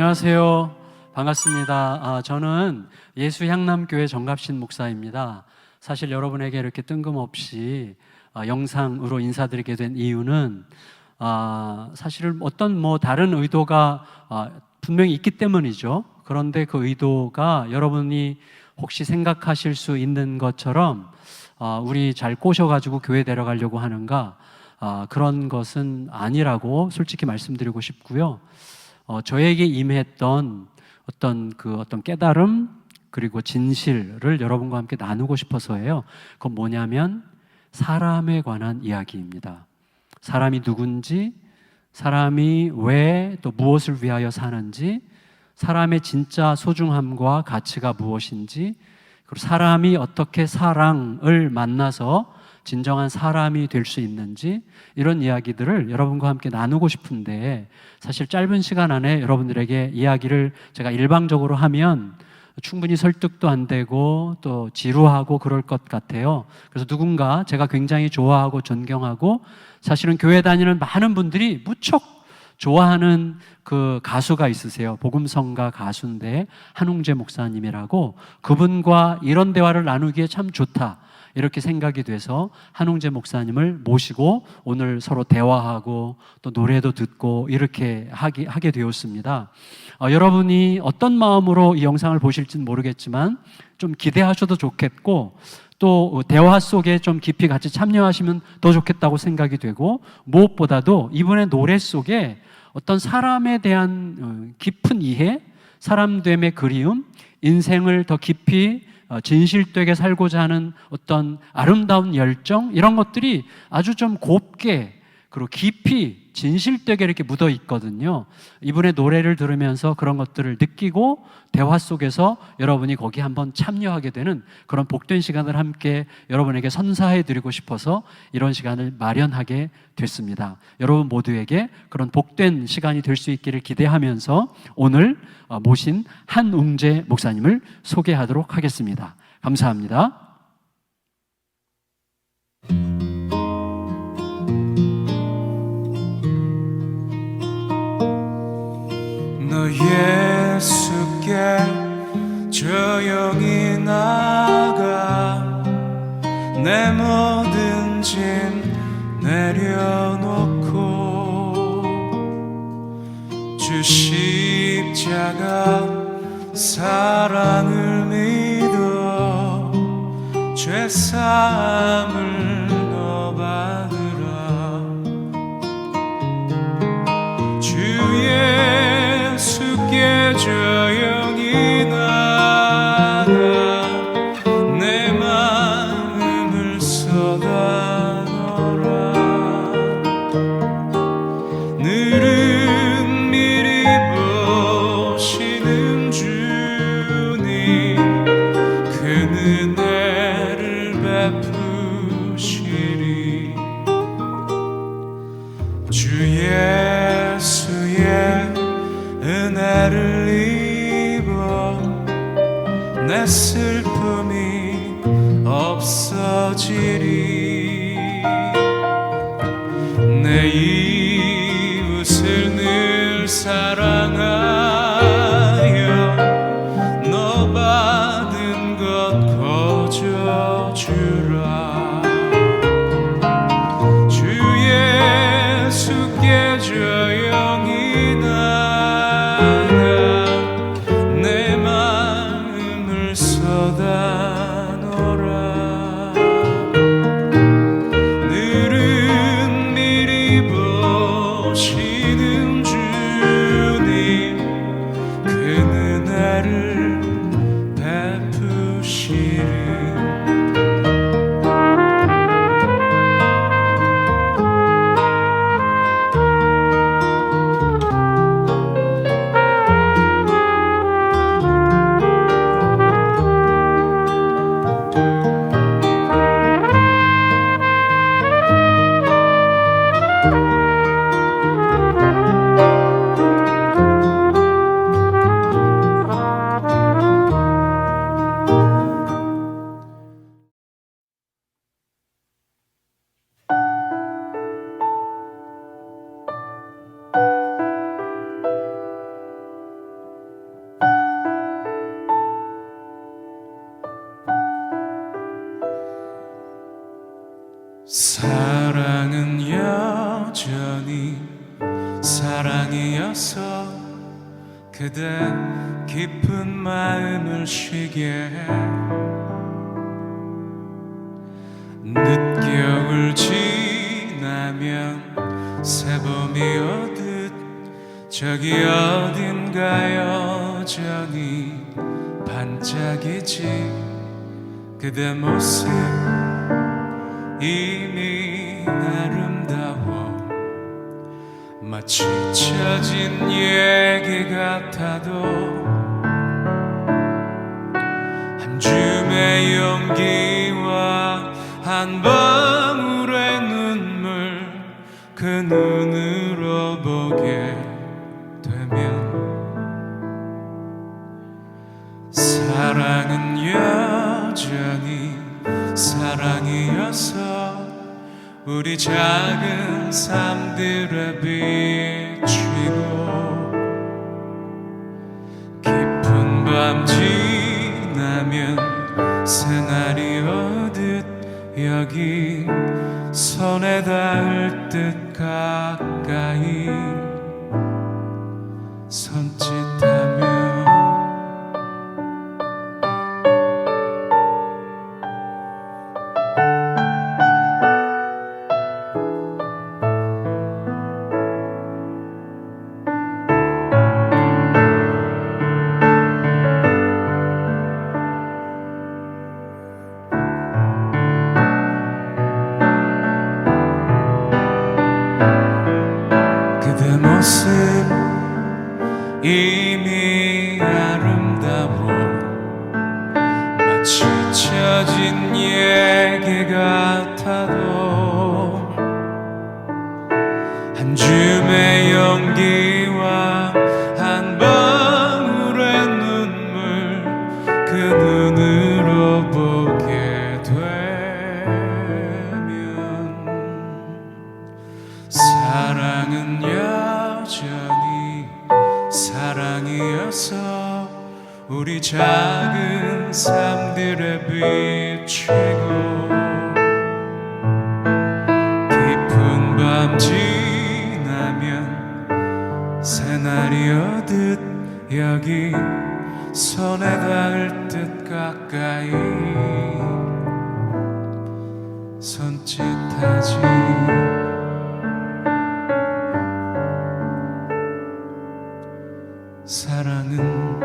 안녕하세요. 반갑습니다. 저는 예수향남교회 정갑신 목사입니다. 사실 여러분에게 이렇게 뜬금없이 영상으로 인사드리게 된 이유는 사실은 어떤 다른 의도가 분명히 있기 때문이죠. 그런데 그 의도가 여러분이 혹시 생각하실 수 있는 것처럼 우리 잘 꼬셔가지고 교회 데려가려고 하는가, 그런 것은 아니라고 솔직히 말씀드리고 싶고요. 저에게 임했던 어떤 깨달음 그리고 진실을 여러분과 함께 나누고 싶어서예요. 그건 뭐냐면 사람에 관한 이야기입니다. 사람이 누군지, 사람이 왜 또 무엇을 위하여 사는지, 사람의 진짜 소중함과 가치가 무엇인지, 그리고 사람이 어떻게 사랑을 만나서 진정한 사람이 될 수 있는지, 이런 이야기들을 여러분과 함께 나누고 싶은데, 사실 짧은 시간 안에 여러분들에게 이야기를 제가 일방적으로 하면 충분히 설득도 안 되고 또 지루하고 그럴 것 같아요. 그래서 누군가 제가 굉장히 좋아하고 존경하고 사실은 교회 다니는 많은 분들이 무척 좋아하는 그 가수가 있으세요. 복음성가 가수인데 한웅재 목사님이라고, 그분과 이런 대화를 나누기에 참 좋다 이렇게 생각이 돼서 한웅재 목사님을 모시고 오늘 서로 대화하고 또 노래도 듣고 이렇게 하게 되었습니다. 여러분이 어떤 마음으로 이 영상을 보실지는 모르겠지만 좀 기대하셔도 좋겠고, 또 대화 속에 좀 깊이 같이 참여하시면 더 좋겠다고 생각이 되고, 무엇보다도 이분의 노래 속에 어떤 사람에 대한 깊은 이해, 사람됨의 그리움, 인생을 더 깊이 진실되게 살고자 하는 어떤 아름다운 열정, 이런 것들이 아주 좀 곱게 그리고 깊이 진실되게 이렇게 묻어 있거든요. 이분의 노래를 들으면서 그런 것들을 느끼고 대화 속에서 여러분이 거기 한번 참여하게 되는 그런 복된 시간을 함께 여러분에게 선사해 드리고 싶어서 이런 시간을 마련하게 됐습니다. 여러분 모두에게 그런 복된 시간이 될 수 있기를 기대하면서 오늘 모신 한웅재 목사님을 소개하도록 하겠습니다. 감사합니다. 너 예수께 조용히 나가 내 모든 짐 내려놓고 주 십자가 사랑을 믿어 죄사함을 너 받으라. 주 예수께 조용히 나가 내 마음을 쏟아놓으라. 늘은 미리 보시는 주님 그 은혜를 베푸시리. 주 예수의 은혜를 입어 내 슬픔이 없어지리. 내 이웃을 늘 사랑하여 너 받은 것 거저 주라. 주 예수께 조용히 나가 내 마음을 쏟아놓으라. 늘은 미리 보시는 주님 그 은혜를 베푸시리. 사랑은 여전히 사랑이어서 그대 깊은 마음을 쉬게 해. 늦겨울 지나면 새봄이 오듯 저기 어딘가 여전히 반짝이지. 그대 모습 이미 아름다워 마치 잊혀진 얘기 같아도 한 줌의 용기와 한 방울의 눈물 그 눈으로 보게 되면 사랑은 여전히 사랑이어서 우리 작은 삶들에 비추고 깊은 밤 지나면 새날이 오듯 여기 손에 닿을 듯 가까이 손짓하며 그대 모습 이미 아름다워 마치 잊혀진 얘기 같아도 한 줌의 용기와 한 방울의 눈물 그 눈으로 보게 되면 사랑은 여전히 사랑이어서 우리 작은 삶들에 비추고 깊은 밤 지나면 새날이 오듯 여기 손에 닿을 듯 가까이 손짓하지. 사랑은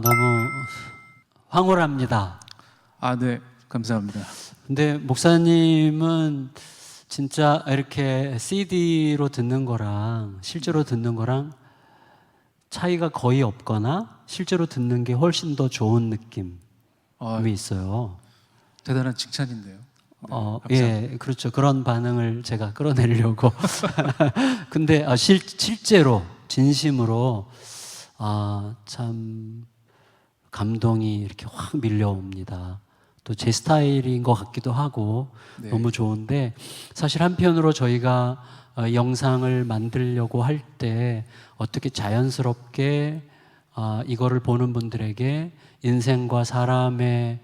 너무 황홀합니다. 네, 감사합니다. 근데 목사님은 진짜 이렇게 CD로 듣는 거랑 실제로 듣는 거랑 차이가 거의 없거나 실제로 듣는 게 훨씬 더 좋은 느낌이 있어요. 대단한 칭찬인데요. 예, 그렇죠. 그런 반응을 제가 끌어내려고. 근데 실제로 진심으로 참 감동이 이렇게 확 밀려옵니다. 또 제 스타일인 것 같기도 하고 네. 너무 좋은데 사실 한편으로 저희가 영상을 만들려고 할 때 어떻게 자연스럽게 이거를 보는 분들에게 인생과 사람에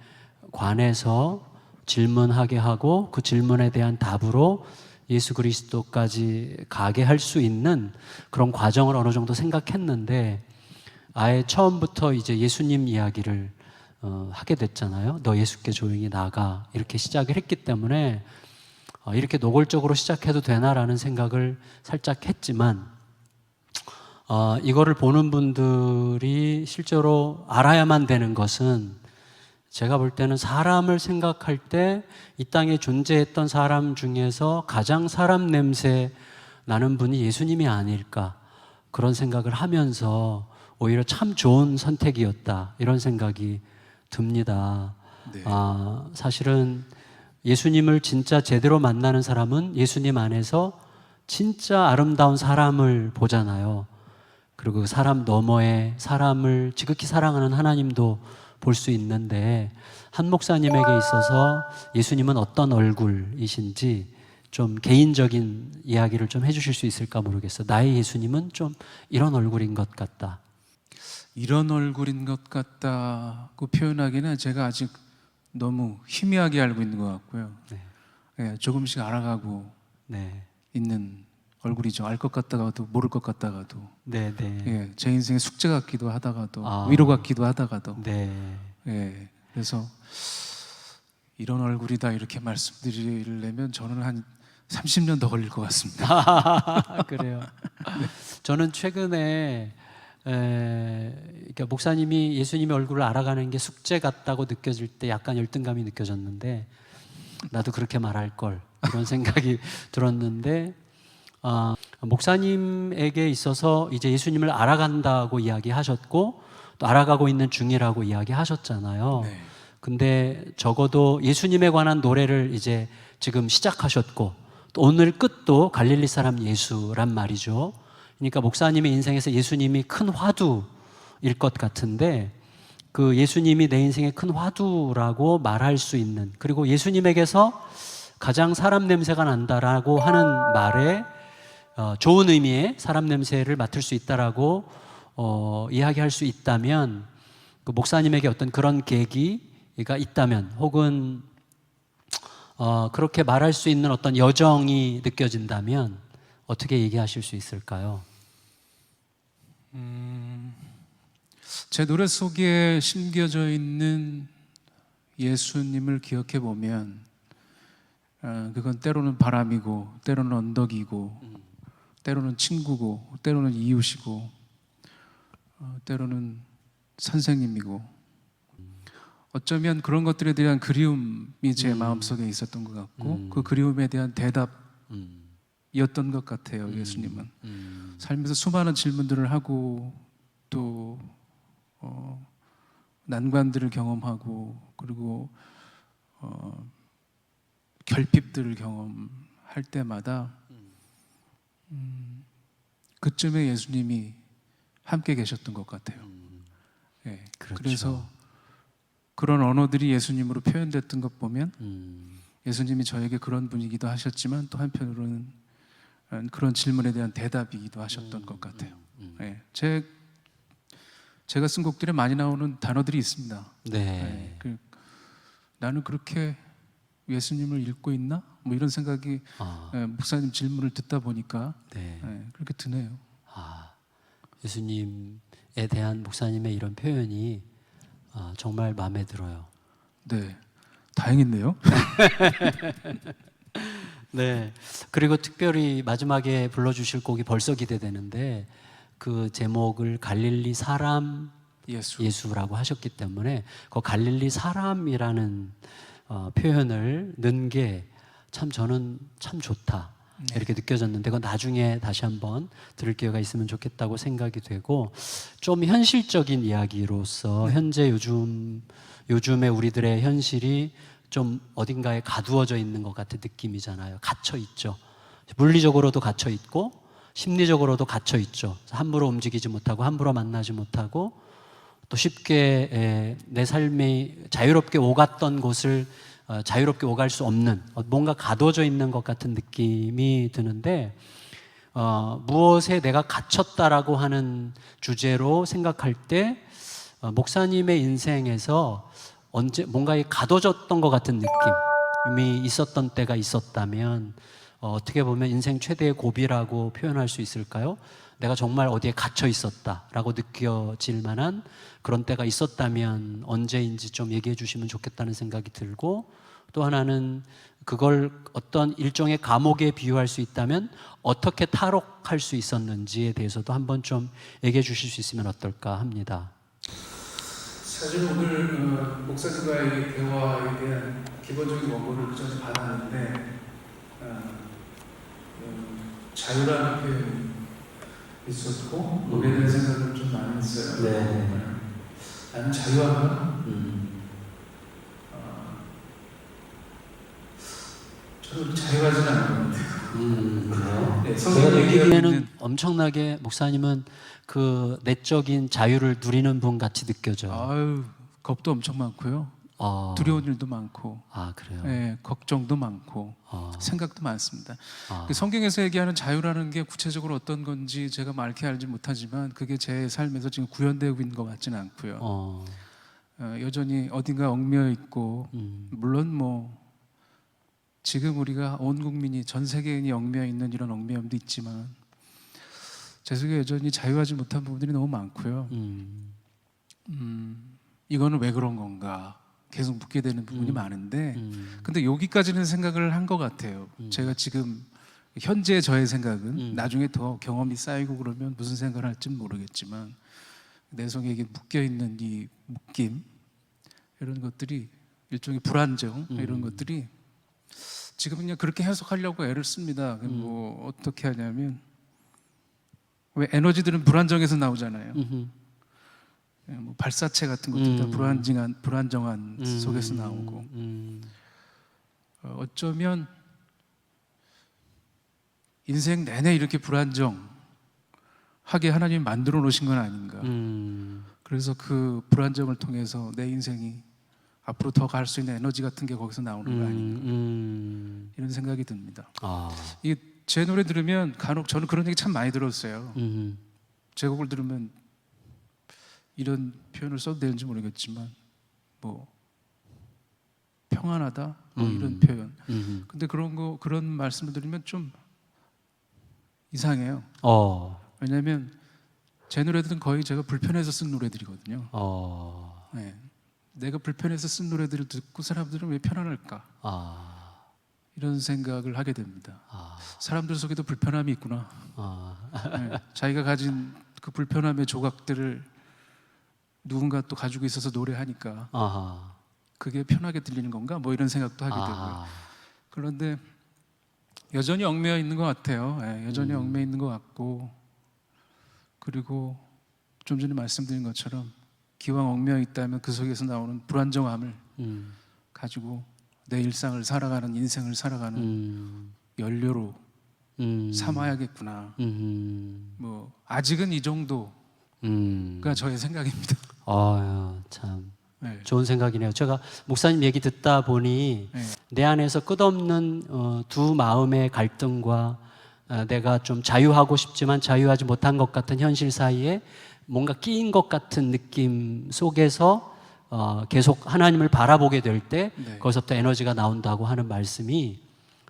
관해서 질문하게 하고 그 질문에 대한 답으로 예수 그리스도까지 가게 할 수 있는 그런 과정을 어느 정도 생각했는데 아예 처음부터 이제 예수님 이야기를 하게 됐잖아요. 너 예수께 조용히 나가 이렇게 시작을 했기 때문에 이렇게 노골적으로 시작해도 되나라는 생각을 살짝 했지만 이거를 보는 분들이 실제로 알아야만 되는 것은 제가 볼 때는 사람을 생각할 때 이 땅에 존재했던 사람 중에서 가장 사람 냄새 나는 분이 예수님이 아닐까 그런 생각을 하면서 오히려 참 좋은 선택이었다 이런 생각이 듭니다. 네. 사실은 예수님을 진짜 제대로 만나는 사람은 예수님 안에서 진짜 아름다운 사람을 보잖아요. 그리고 그 사람 너머에 사람을 지극히 사랑하는 하나님도 볼 수 있는데 한 목사님에게 있어서 예수님은 어떤 얼굴이신지 좀 개인적인 이야기를 좀 해주실 수 있을까 모르겠어요. 나의 예수님은 좀 이런 얼굴인 것 같다. 이런 얼굴인 것 같다고 표현하기는 제가 아직 너무 희미하게 알고 있는 것 같고요. 네. 예, 조금씩 알아가고 네. 있는 얼굴이죠. 알 것 같다가도 모를 것 같다가도, 네, 네. 예, 제 인생의 숙제 같기도 하다가도 아. 위로 같기도 하다가도, 네. 예, 그래서 이런 얼굴이다 이렇게 말씀드리려면 저는 한 30년 더 걸릴 것 같습니다. 그래요. 저는 최근에 그러니까 목사님이 예수님의 얼굴을 알아가는 게 숙제 같다고 느껴질 때 약간 열등감이 느껴졌는데 나도 그렇게 말할 걸 이런 생각이 들었는데 목사님에게 있어서 이제 예수님을 알아간다고 이야기하셨고 또 알아가고 있는 중이라고 이야기하셨잖아요. 네. 근데 적어도 예수님에 관한 노래를 이제 지금 시작하셨고 또 오늘 끝도 갈릴리 사람 예수란 말이죠. 그러니까 목사님의 인생에서 예수님이 큰 화두일 것 같은데 그 예수님이 내 인생의 큰 화두라고 말할 수 있는, 그리고 예수님에게서 가장 사람 냄새가 난다라고 하는 말에 좋은 의미의 사람 냄새를 맡을 수 있다라고 이야기할 수 있다면, 그 목사님에게 어떤 그런 계기가 있다면 혹은 그렇게 말할 수 있는 어떤 여정이 느껴진다면 어떻게 얘기하실 수 있을까요? 제 노래 속에 심겨져 있는 예수님을 기억해 보면 그건 때로는 바람이고 때로는 언덕이고 때로는 친구고 때로는 이웃이고 때로는 선생님이고 어쩌면 그런 것들에 대한 그리움이 제 마음속에 있었던 것 같고 그 그리움에 대한 대답이었던 것 같아요. 예수님은 살면서 수많은 질문들을 하고 또 난관들을 경험하고 그리고 결핍들을 경험할 때마다 그쯤에 예수님이 함께 계셨던 것 같아요. 예, 그렇죠. 그래서 그런 언어들이 예수님으로 표현됐던 것 보면 예수님이 저에게 그런 분이기도 하셨지만 또 한편으로는 그런 질문에 대한 대답이기도 하셨던 것 같아요. 예, 제가 쓴 곡들에 많이 나오는 단어들이 있습니다. 네. 예, 나는 그렇게 예수님을 읽고 있나? 뭐 이런 생각이 목사님 질문을 듣다 보니까 네. 그렇게 드네요. 예수님에 대한 목사님의 이런 표현이 정말 마음에 들어요. 네, 다행인데요. 네. 그리고 특별히 마지막에 불러주실 곡이 벌써 기대되는데 그 제목을 갈릴리 사람 예수라고 하셨기 때문에 그 갈릴리 사람이라는 표현을 넣은 게 참 저는 참 좋다 이렇게 느껴졌는데 그건 나중에 다시 한번 들을 기회가 있으면 좋겠다고 생각이 되고, 좀 현실적인 이야기로서 현재 요즘에 우리들의 현실이 좀 어딘가에 가두어져 있는 것 같은 느낌이잖아요. 갇혀 있죠. 물리적으로도 갇혀 있고 심리적으로도 갇혀 있죠. 함부로 움직이지 못하고 함부로 만나지 못하고 또 쉽게 내 삶이 자유롭게 오갔던 곳을 자유롭게 오갈 수 없는 뭔가 가둬져 있는 것 같은 느낌이 드는데 무엇에 내가 갇혔다라고 하는 주제로 생각할 때 목사님의 인생에서 언제 뭔가에 가둬졌던 것 같은 느낌이 있었던 때가 있었다면 어떻게 보면 인생 최대의 고비라고 표현할 수 있을까요? 내가 정말 어디에 갇혀 있었다라고 느껴질 만한 그런 때가 있었다면 언제인지 좀 얘기해 주시면 좋겠다는 생각이 들고, 또 하나는 그걸 어떤 일종의 감옥에 비유할 수 있다면 어떻게 탈옥할 수 있었는지에 대해서도 한번 좀 얘기해 주실 수 있으면 어떨까 합니다. 사실 오늘 목사님과의 대화에 대한 기본적인 원고를 그 전에 받았는데 자유라는 표현이 있었고 거기에 대한 생각을 좀 많이 했어요. 네. 나는 자유한가? 저는 자유하지는 않은 것 같아요. 그래요? 네, 제가 느끼기에는 엄청나게 목사님은 그 내적인 자유를 누리는 분 같이 느껴져요. 아유, 겁도 엄청 많고요. 아, 두려운 일도 많고, 아 그래요. 예, 걱정도 많고, 아, 생각도 많습니다. 아, 그 성경에서 얘기하는 자유라는 게 구체적으로 어떤 건지 제가 많게 알지 못하지만 그게 제 삶에서 지금 구현되고 있는 것 같지는 않고요. 여전히 어딘가 얽매여 있고, 물론 뭐 지금 우리가 온 국민이 전 세계인이 얽매여 있는 이런 얽매임도 있지만 제 속에 여전히 자유하지 못한 부분들이 너무 많고요. 이거는 왜 그런 건가 계속 묻게 되는 부분이 많은데, 근데 여기까지는 생각을 한 것 같아요. 제가 지금 현재 저의 생각은 나중에 더 경험이 쌓이고 그러면 무슨 생각을 할지는 모르겠지만 내 속에 이게 묶여 있는 이 묶임, 이런 것들이 일종의 불안정, 이런 것들이 지금 그냥 그렇게 해석하려고 애를 씁니다. 뭐 어떻게 하냐면, 왜 에너지들은 불안정에서 나오잖아요. 뭐 발사체 같은 것도 다 불안정한 속에서 나오고, 어쩌면 인생 내내 이렇게 불안정하게 하나님이 만들어 놓으신 건 아닌가. 그래서 그 불안정을 통해서 내 인생이 앞으로 더 갈 수 있는 에너지 같은 게 거기서 나오는 거 아닌가, 이런 생각이 듭니다. 이게 제 노래 들으면 간혹 저는 그런 얘기 참 많이 들었어요. 제 곡을 들으면 이런 표현을 써도 되는지 모르겠지만 뭐 평안하다, 뭐 이런 표현. 근데 그런 말씀을 들으면 좀 이상해요. 왜냐하면 제 노래들은 거의 제가 불편해서 쓴 노래들이거든요. 네. 내가 불편해서 쓴 노래들을 듣고 사람들은 왜 편안할까? 이런 생각을 하게 됩니다. 사람들 속에도 불편함이 있구나. 네. 자기가 가진 그 불편함의 조각들을 누군가 또 가지고 있어서 노래하니까 그게 편하게 들리는 건가? 뭐 이런 생각도 하게 되고요. 그런데 여전히 얽매여 있는 것 같아요. 네, 여전히 얽매여 있는 것 같고, 그리고 좀 전에 말씀드린 것처럼 기왕 얽매여 있다면 그 속에서 나오는 불안정함을 가지고 내 일상을 살아가는, 인생을 살아가는 연료로 삼아야겠구나. 뭐 아직은 이 정도가 저의 생각입니다. 참 네. 좋은 생각이네요. 제가 목사님 얘기 듣다 보니 네. 내 안에서 끝없는 두 마음의 갈등과 내가 좀 자유하고 싶지만 자유하지 못한 것 같은 현실 사이에 뭔가 끼인 것 같은 느낌 속에서 계속 하나님을 바라보게 될 때 네. 거기서부터 에너지가 나온다고 하는 말씀이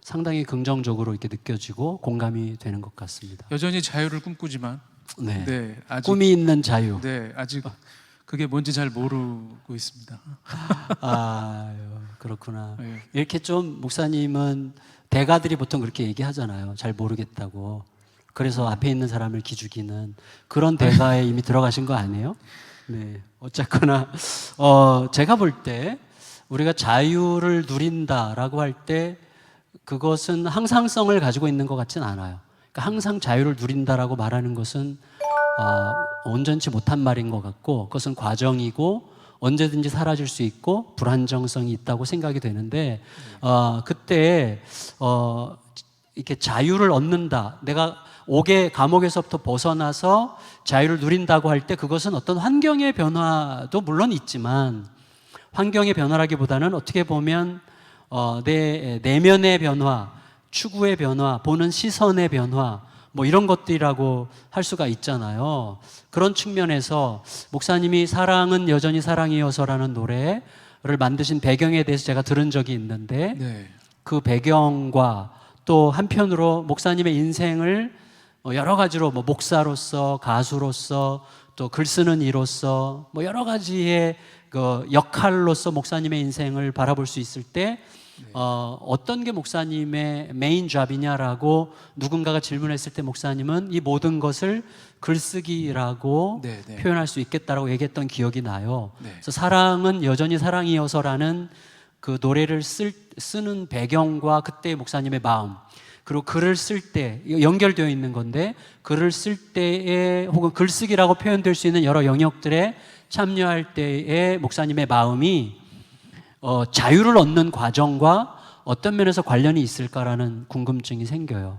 상당히 긍정적으로 이렇게 느껴지고 공감이 되는 것 같습니다. 여전히 자유를 꿈꾸지만, 네. 네, 아직, 꿈이 있는 자유. 네, 아직 그게 뭔지 잘 모르고 있습니다. 그렇구나. 네. 이렇게 좀 목사님은 대가들이 보통 그렇게 얘기하잖아요. 잘 모르겠다고. 그래서 앞에 있는 사람을 기죽이는 그런 대가에 이미 들어가신 거 아니에요? 네. 어쨌거나 제가 볼 때 우리가 자유를 누린다라고 할 때 그것은 항상성을 가지고 있는 것 같진 않아요. 그러니까 항상 자유를 누린다라고 말하는 것은 온전치 못한 말인 것 같고, 그것은 과정이고 언제든지 사라질 수 있고 불안정성이 있다고 생각이 되는데, 그때 이렇게 자유를 얻는다, 내가 옥의 감옥에서부터 벗어나서 자유를 누린다고 할 때 그것은 어떤 환경의 변화도 물론 있지만, 환경의 변화라기보다는 어떻게 보면 내 내면의 변화, 추구의 변화, 보는 시선의 변화, 뭐 이런 것들이라고 할 수가 있잖아요. 그런 측면에서 목사님이 사랑은 여전히 사랑이어서라는 노래를 만드신 배경에 대해서 제가 들은 적이 있는데, 네. 그 배경과 또 한편으로 목사님의 인생을 여러 가지로 뭐 목사로서, 가수로서, 또 글 쓰는 이로서 뭐 여러 가지의 그 역할로서 목사님의 인생을 바라볼 수 있을 때 어떤 게 목사님의 메인 잡이냐라고 누군가가 질문했을 때 목사님은 이 모든 것을 글쓰기라고 네, 네. 표현할 수 있겠다라고 얘기했던 기억이 나요. 네. 그래서 사랑은 여전히 사랑이어서라는 그 노래를 쓰는 배경과 그때의 목사님의 마음, 그리고 글을 쓸 때 연결되어 있는 건데, 글을 쓸 때에 혹은 글쓰기라고 표현될 수 있는 여러 영역들에 참여할 때의 목사님의 마음이 자유를 얻는 과정과 어떤 면에서 관련이 있을까라는 궁금증이 생겨요.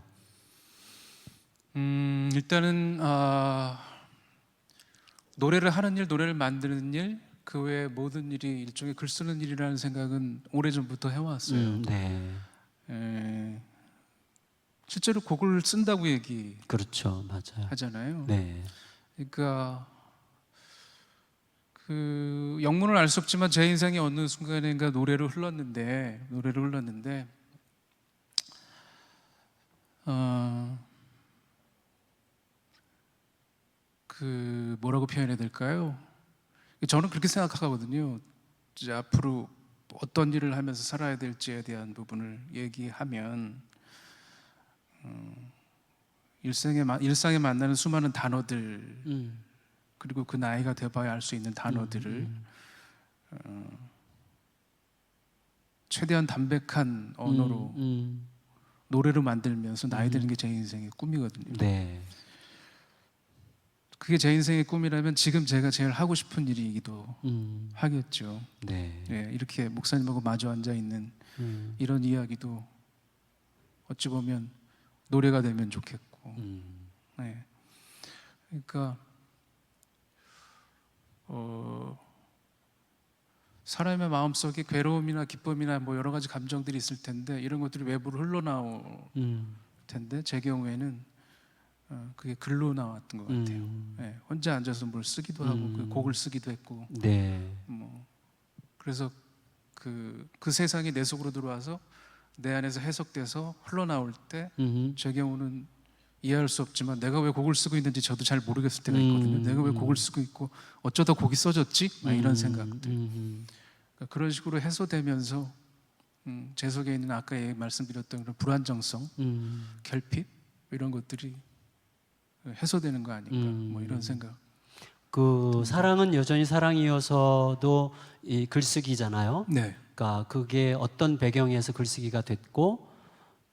일단은 노래를 하는 일, 노래를 만드는 일, 그 외에 모든 일이 일종의 글 쓰는 일이라는 생각은 오래전부터 해왔어요. 네. 실제로 곡을 쓴다고 그렇죠. 맞아요. 얘기하잖아요. 네. 그러니까 그 영문을 알 수 없지만 제 인생에 어느 순간인가 노래를 흘렀는데 그 뭐라고 표현해야 될까요? 저는 그렇게 생각하거든요. 이제 앞으로 어떤 일을 하면서 살아야 될지에 대한 부분을 얘기하면 일상에 만나는 수많은 단어들 그리고 그 나이가 돼봐야 알 수 있는 단어들을 최대한 담백한 언어로 노래로 만들면서 나이 드는 게 제 인생의 꿈이거든요. 네. 그게 제 인생의 꿈이라면 지금 제가 제일 하고 싶은 일이기도 하겠죠. 네. 예, 이렇게 목사님하고 마주 앉아 있는 이런 이야기도 어찌 보면 노래가 되면 좋겠고. 네. 그러니까 사람의 마음속에 괴로움이나 기쁨이나 뭐 여러 가지 감정들이 있을 텐데 이런 것들이 외부로 흘러나올 텐데 제 경우에는 그게 글로 나왔던 것 같아요. 네, 혼자 앉아서 뭘 쓰기도 하고 그 곡을 쓰기도 했고. 네. 그래서 그 세상이 내 속으로 들어와서 내 안에서 해석돼서 흘러나올 때 제 경우는 이해할 수 없지만 내가 왜 곡을 쓰고 있는지 저도 잘 모르겠을 때가 있거든요. 내가 왜 곡을 쓰고 있고 어쩌다 곡이 써졌지? 막 이런 생각들. 그러니까 그런 식으로 해소되면서 제 속에 있는 아까 말씀드렸던 그런 불안정성, 결핍 이런 것들이 해소되는 거 아닌가 뭐 이런 생각. 그 사랑은 여전히 사랑이어서도 이 글쓰기잖아요. 네. 그러니까 그게 어떤 배경에서 글쓰기가 됐고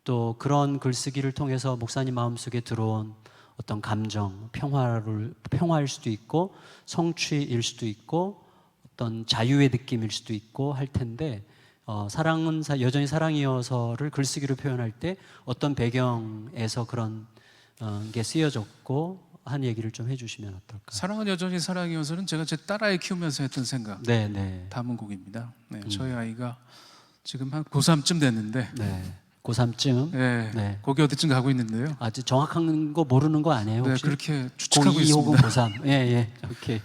또 그런 글쓰기를 통해서 목사님 마음속에 들어온 어떤 감정, 평화일 수도 있고 성취일 수도 있고 어떤 자유의 느낌일 수도 있고 할 텐데 사랑은 여전히 사랑이어서를 글쓰기로 표현할 때 어떤 배경에서 그런 게 쓰여졌고 한 얘기를 좀 해주시면 어떨까요? 사랑은 여전히 사랑이어서는 제가 제 딸아이 키우면서 했던 생각 네. 담은 곡입니다. 네, 저희 아이가 지금 한 고3쯤 됐는데 네. 고3쯤. 네, 네. 거기 어디쯤 가고 있는데요. 아직 정확한 거 모르는 거 아니에요? 네, 혹시? 그렇게 추측하고 고2 있습니다. 혹은 고3. 예. 오케이.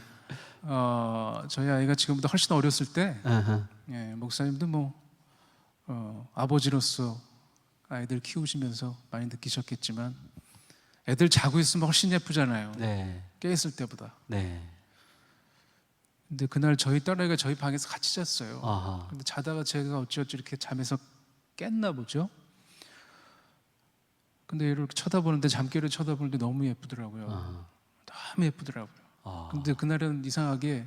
저희 아이가 지금보다 훨씬 어렸을 때 아하. 예, 목사님도 뭐 아버지로서 아이들 키우시면서 많이 느끼셨겠지만 애들 자고 있으면 훨씬 예쁘잖아요. 네. 깨 있을 때보다. 네. 근데 그날 저희 딸아이가 저희 방에서 같이 잤어요. 아하. 근데 자다가 제가 어찌어찌 이렇게 잠에서 깼나 보죠. 근데 얘를 이렇게 쳐다보는데 잠결을 쳐다보는데 너무 예쁘더라고요. 아하. 너무 예쁘더라고요. 아. 근데 그날은 이상하게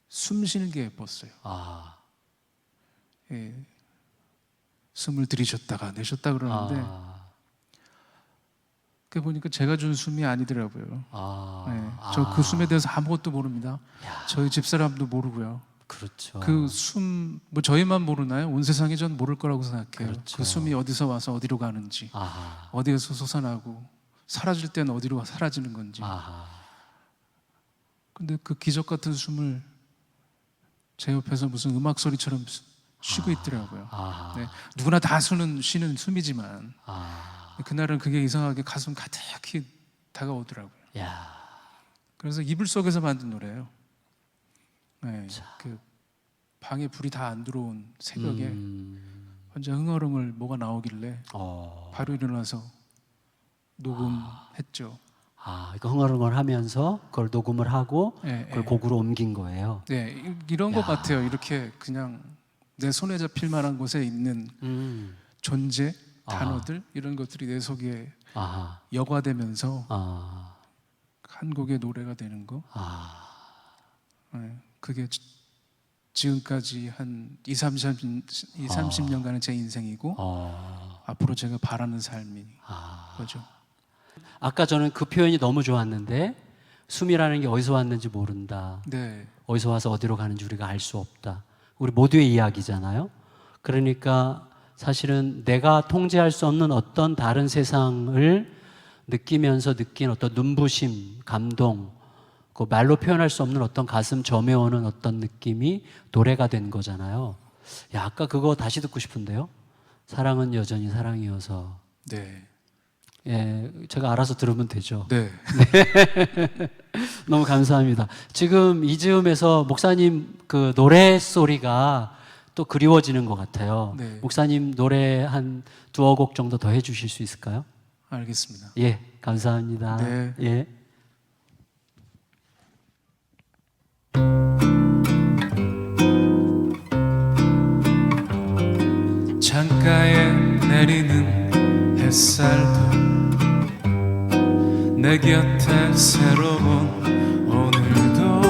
숨 쉬는 게 예뻤어요. 아. 예. 숨을 들이셨다가 내셨다 그러는데 그 보니까 제가 준 숨이 아니더라고요. 네. 저 그 숨에 대해서 아무것도 모릅니다. 야. 저희 집사람도 모르고요. 그렇죠. 그 숨 뭐 저희만 모르나요? 온 세상이 전 모를 거라고 생각해요. 그렇죠. 그 숨이 어디서 와서 어디로 가는지, 아하. 어디에서 솟아나고 사라질 때는 어디로 사라지는 건지. 아하. 근데 그 기적 같은 숨을 제 옆에서 무슨 음악 소리처럼 쉬고 있더라고요. 아하. 네. 누구나 다 쉬는 숨이지만 그날은 그게 이상하게 가슴 가득히 다가오더라고요. 야. 그래서 이불 속에서 만든 노래예요. 네, 그 방에 불이 다 안 들어온 새벽에 혼자 흥얼흥얼 뭐가 나오길래 바로 일어나서 녹음했죠. 이거 흥얼흥얼하면서 그걸 녹음을 하고 그걸 곡으로 옮긴 거예요. 네, 이런 것 같아요. 이렇게 그냥 내 손에 잡힐 만한 곳에 있는 존재, 단어들 이런 것들이 내 속에 여과되면서 한 곡의 노래가 되는 거. 네, 그게 지금까지 한 30년간의 제 인생이고 앞으로 제가 바라는 삶이 거죠. 아까 저는 그 표현이 너무 좋았는데 숨이라는 게 어디서 왔는지 모른다. 네. 어디서 와서 어디로 가는지 우리가 알 수 없다. 우리 모두의 이야기잖아요. 그러니까 사실은 내가 통제할 수 없는 어떤 다른 세상을 느끼면서 느낀 어떤 눈부심, 감동, 그 말로 표현할 수 없는 어떤 가슴 점여오는 어떤 느낌이 노래가 된 거잖아요. 야, 아까 그거 다시 듣고 싶은데요. 사랑은 여전히 사랑이어서. 네. 예, 제가 알아서 들으면 되죠. 네. 너무 감사합니다. 지금 이 즈음에서 목사님 그 노래 소리가 또 그리워지는 것 같아요. 네. 목사님 노래 한 두어 곡 정도 더 해주실 수 있을까요? 알겠습니다. 예, 감사합니다. 네. 예. 창가에 내리는 햇살도 내 곁에 새로운 오늘도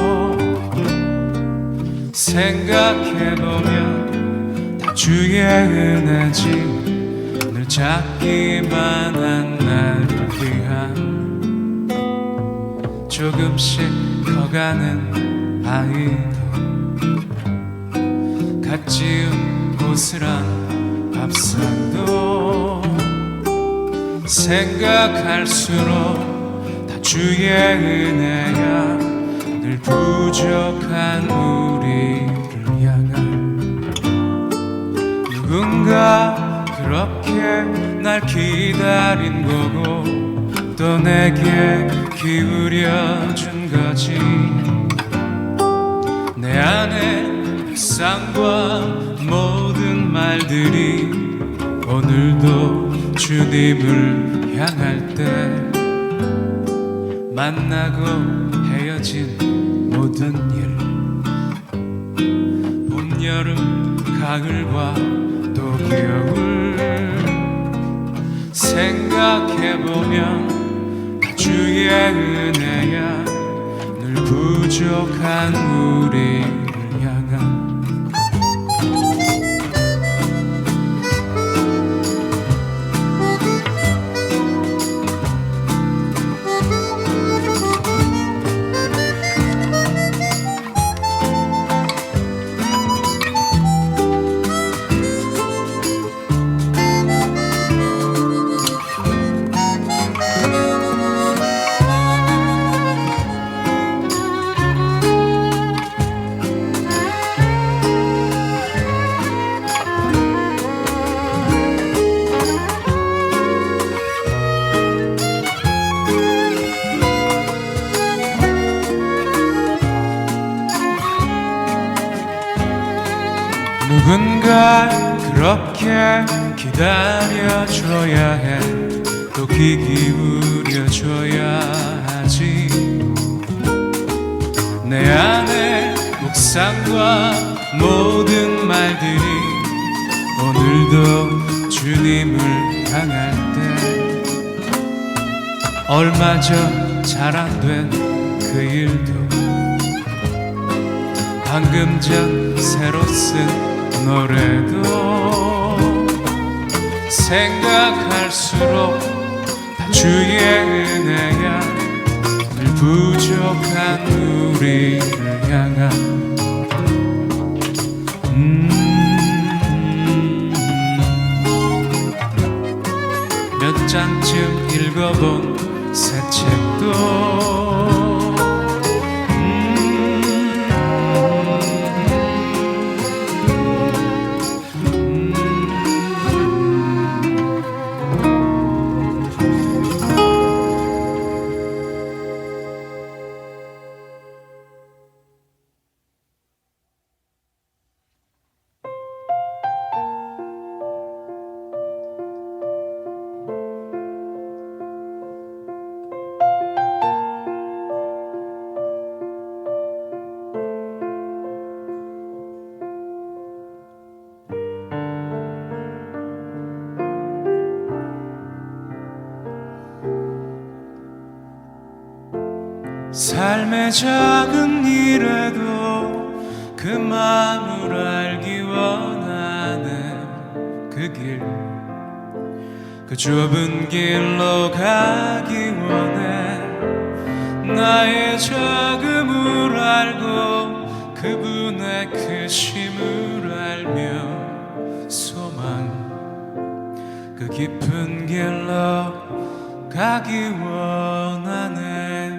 생각해보면 다 주의 은혜지 늘 찾기만 한 나를 위한 조금씩 커가는 아이도 갓 지은 고스란 밥상도 생각할수록 다 주의 은혜야 늘 부족한 우리를 향한 누군가 그렇게 날 기다린 거고 또 내게 기울여준 거지 내 안에 묵상과 모든 말들이 오늘도 주님을 향할 때 만나고 헤어진 모든 일 봄, 여름, 가을과 또 겨울 생각해보면 다 주의 은혜야 늘 부족한 우리를 향한 누군가 그렇게 기다려줘야 해 또 귀 기울여줘야 하지 내 안에 묵상과 모든 말들이 오늘도 주님을 향할 때 얼마 전 잘 안 된 그 일도 방금 전 새로 쓴 노래도 생각할수록 다 주의 은혜야 늘 부족한 우리를 향한 몇 장쯤 읽어본 새 책도 삶의 작은 일에도 그 마음을 알기 원하네 그 길 그 좁은 길로 가기 원해 나의 적음을 알고 그분의 크심을 알며 소망 그 깊은 길로 가기 원하네.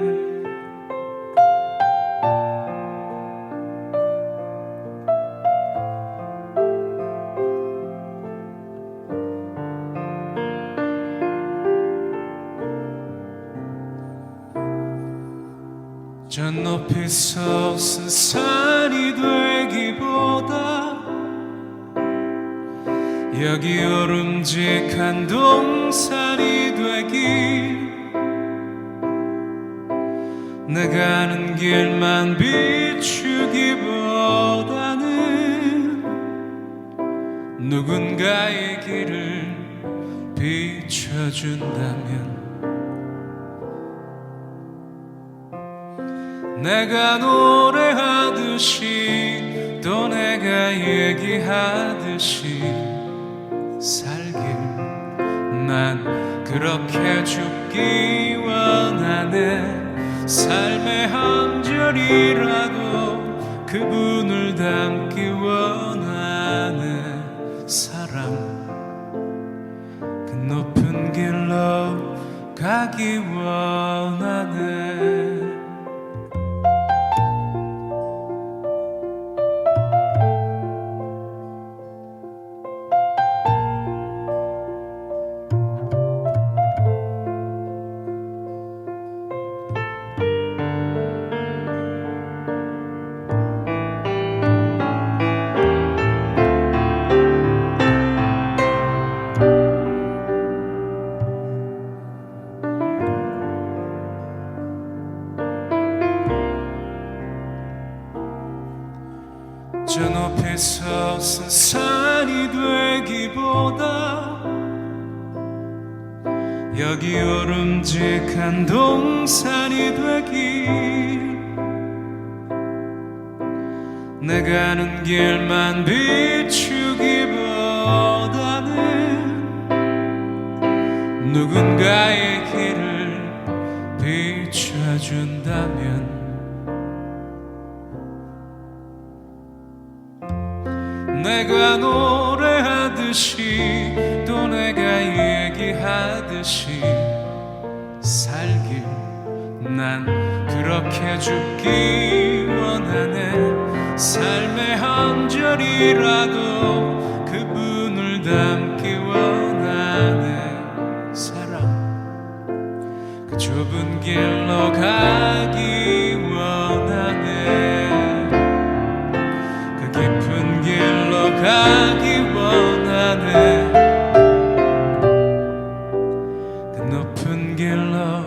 저 높이서 산이 되기보다 여기 오름직한 동산이 되길, 내가 가는 길만 비추기보다는 누군가의 길을 비춰준다면 내가 노래하듯이 또 내가 얘기하듯이 살길, 난 그렇게 죽기 원하네. 삶의 한 절이라도 그분을 닮기 원하네. 사랑, 그 높은 길로 가기 원하네. 저 높이서 산이 되기보다 여기 오름직한 동산이 되길, 내가 가는 길만 비추기보다는 누군가의 길을 비춰준다면 내가 노래하듯이 또 내가 얘기하듯이 살길, 난 그렇게 죽기 원하네. 삶의 한 절이라도 그분을 닮기 원하네. 사랑, 그 좁은 길로 가기 원하네. 그 깊은 길로 가기 원하네. 그 높은 길로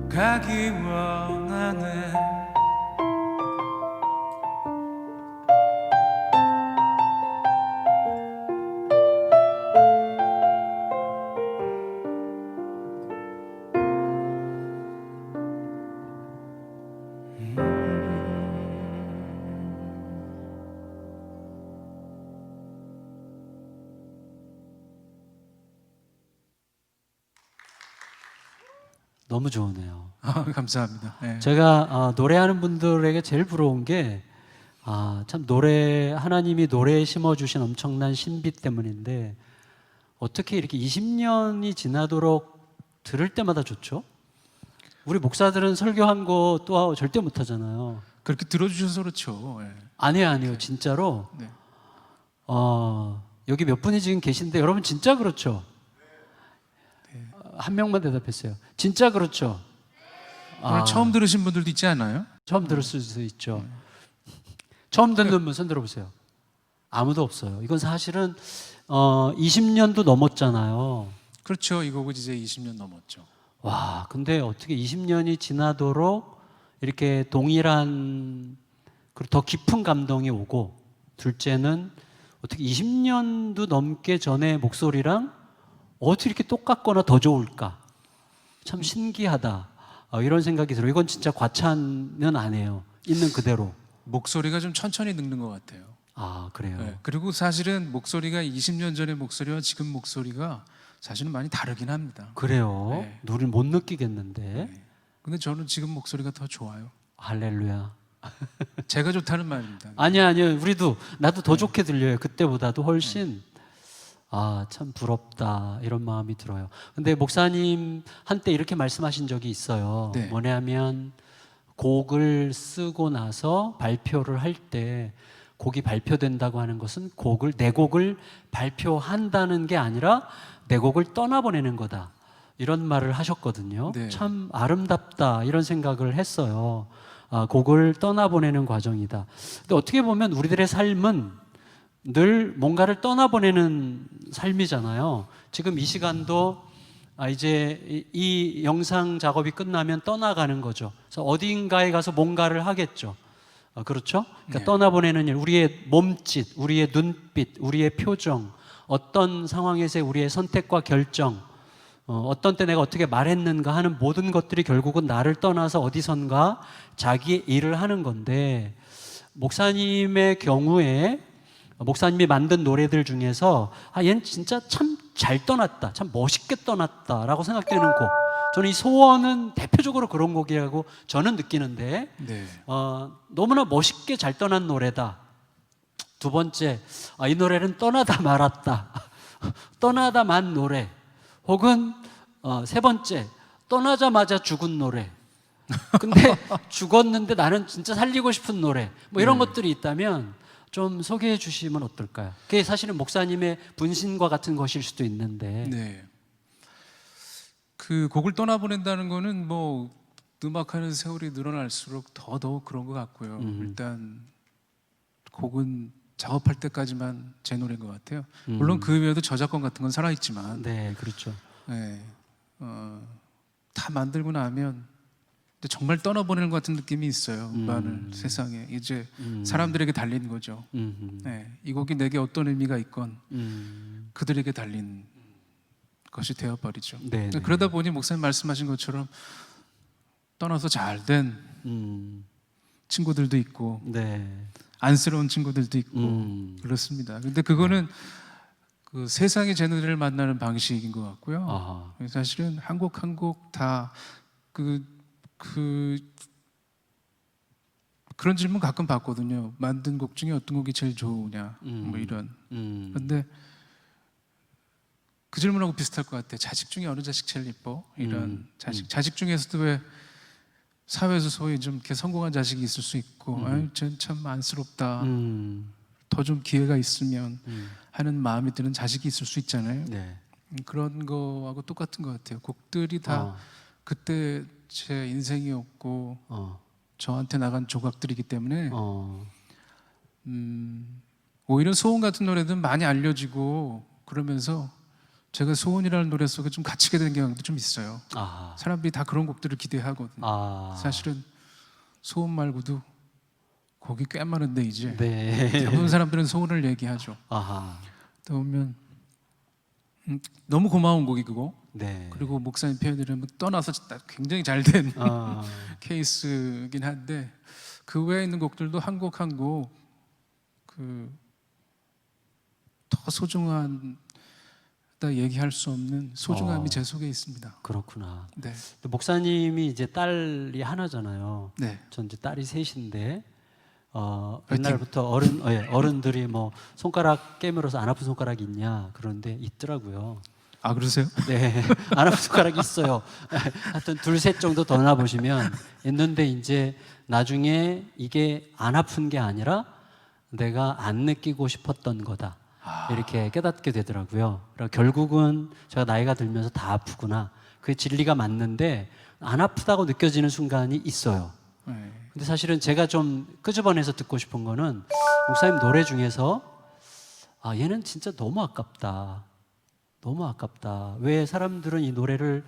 가기 원하네. 너무 좋으네요. 감사합니다. 네. 제가 노래하는 분들에게 제일 부러운 게 참 하나님이 노래에 심어주신 엄청난 신비 때문인데 어떻게 이렇게 20년이 지나도록 들을 때마다 좋죠? 우리 목사들은 설교한 거 또 절대 못하잖아요. 그렇게 들어주셔서 그렇죠. 네. 아니에요. 진짜로. 네. 여기 몇 분이 지금 계신데 여러분 진짜 그렇죠? 한 명만 대답했어요. 진짜 그렇죠? 오늘 처음 들으신 분들도 있지 않아요? 처음 들었을 수 있죠. 처음 듣는 분 손 들어보세요. 아무도 없어요. 이건 사실은 20년도 넘었잖아요. 그렇죠. 이거 이제 20년 넘었죠. 와, 근데 어떻게 20년이 지나도록 이렇게 동일한 그리고 더 깊은 감동이 오고, 둘째는 어떻게 20년도 넘게 전에 목소리랑 어떻게 이렇게 똑같거나 더 좋을까? 참 신기하다. 이런 생각이 들어요. 이건 진짜 과찬은 아니에요. 있는 그대로. 목소리가 좀 천천히 늙는 것 같아요. 그래요. 네. 그리고 사실은 목소리가 20년 전의 목소리와 지금 목소리가 사실은 많이 다르긴 합니다. 그래요. 네. 우리는 못 느끼겠는데. 네. 근데 저는 지금 목소리가 더 좋아요. 할렐루야. 제가 좋다는 말입니다. 아니요. 나도 더 좋게 들려요. 그때보다도 훨씬. 아, 참 부럽다 이런 마음이 들어요. 근데 목사님 한때 이렇게 말씀하신 적이 있어요. 네. 뭐냐면 곡을 쓰고 나서 발표를 할 때 곡이 발표된다고 하는 것은 내 곡을 발표한다는 게 아니라 내 곡을 떠나보내는 거다. 이런 말을 하셨거든요. 네. 참 아름답다 이런 생각을 했어요. 곡을 떠나보내는 과정이다. 근데 어떻게 보면 우리들의 삶은 늘 뭔가를 떠나보내는 삶이잖아요. 지금 이 시간도 이제 이 영상 작업이 끝나면 떠나가는 거죠. 그래서 어딘가에 가서 뭔가를 하겠죠. 그렇죠? 그러니까 네. 떠나보내는 일, 우리의 몸짓, 우리의 눈빛, 우리의 표정, 어떤 상황에서의 우리의 선택과 결정, 어떤 때 내가 어떻게 말했는가 하는 모든 것들이 결국은 나를 떠나서 어디선가 자기의 일을 하는 건데, 목사님의 경우에 목사님이 만든 노래들 중에서 얘는 진짜 참 잘 떠났다, 참 멋있게 떠났다라고 생각되는 곡, 저는 이 소원은 대표적으로 그런 곡이라고 저는 느끼는데, 네. 너무나 멋있게 잘 떠난 노래다. 두 번째, 이 노래는 떠나다 말았다. 떠나다 만 노래. 혹은 세 번째, 떠나자마자 죽은 노래. 근데 죽었는데 나는 진짜 살리고 싶은 노래. 뭐 이런 것들이 있다면 좀 소개해 주시면 어떨까요? 그게 사실은 목사님의 분신과 같은 것일 수도 있는데. 네. 그 곡을 떠나보낸다는 거는 뭐 음악하는 세월이 늘어날수록 더더욱 그런 것 같고요. 일단 곡은 작업할 때까지만 제 노래인 것 같아요. 물론 그 외에도 저작권 같은 건 살아있지만, 네, 그렇죠. 네. 다 만들고 나면 근데 정말 떠나보내는 것 같은 느낌이 있어요. 음반을 세상에 이제 사람들에게 달린 거죠. 네. 이 곡이 내게 어떤 의미가 있건 그들에게 달린 것이 되어버리죠. 네, 네. 그러다 보니 목사님 말씀하신 것처럼 떠나서 잘된 친구들도 있고 네. 안쓰러운 친구들도 있고 그렇습니다. 근데 그거는 그 세상의 제 노래를 만나는 방식인 것 같고요. 아하. 사실은 한 곡 한 곡 다 그런 질문 가끔 받거든요. 만든 곡 중에 어떤 곡이 제일 좋으냐, 뭐 이런. 그런데 그 질문하고 비슷할 것 같아. 자식 중에 어느 자식 제일 예뻐? 이런 자식 중에서도 왜 사회에서 소위 좀 이렇게 성공한 자식이 있을 수 있고, 아유, 쟤참 안쓰럽다. 더 좀 기회가 있으면 하는 마음이 드는 자식이 있을 수 있잖아요. 네. 그런 거하고 똑같은 것 같아요. 곡들이 다 그때 제 인생이었고 저한테 나간 조각들이기 때문에 오히려 소원 같은 노래들은 많이 알려지고 그러면서 제가 소원이라는 노래 속에 좀 갇히게 되는 경향도 좀 있어요. 아하. 사람들이 다 그런 곡들을 기대하거든요. 사실은 소원 말고도 곡이 꽤 많은데 이제 네. 대부분 사람들은 소원을 얘기하죠. 아하. 또 보면 너무 고마운 곡이 그거. 네. 그리고 목사님 표현이라면 떠나서 굉장히 잘된 아. 케이스긴 한데 그 외에 있는 곡들도 한 곡 한 곡 그 더 소중하다 얘기할 수 없는 소중함이 제 속에 있습니다. 그렇구나. 네. 또 목사님이 이제 딸이 하나잖아요. 네. 전 이제 딸이 셋인데 화이팅. 옛날부터 어른들이 뭐 손가락 깨물어서 안 아픈 손가락이 있냐 그런데 있더라고요. 아 그러세요? 네, 안 아픈 손가락이 있어요. 하여튼 둘, 셋 정도 더 놔보시면 있는데 이제 나중에 이게 안 아픈 게 아니라 내가 안 느끼고 싶었던 거다. 이렇게 깨닫게 되더라고요. 그러니까 결국은 제가 나이가 들면서 다 아프구나. 그게 진리가 맞는데 안 아프다고 느껴지는 순간이 있어요. 네. 근데 사실은 제가 좀 끄집어내서 듣고 싶은 거는 목사님 노래 중에서 얘는 진짜 너무 아깝다. 너무 아깝다. 왜 사람들은 이 노래를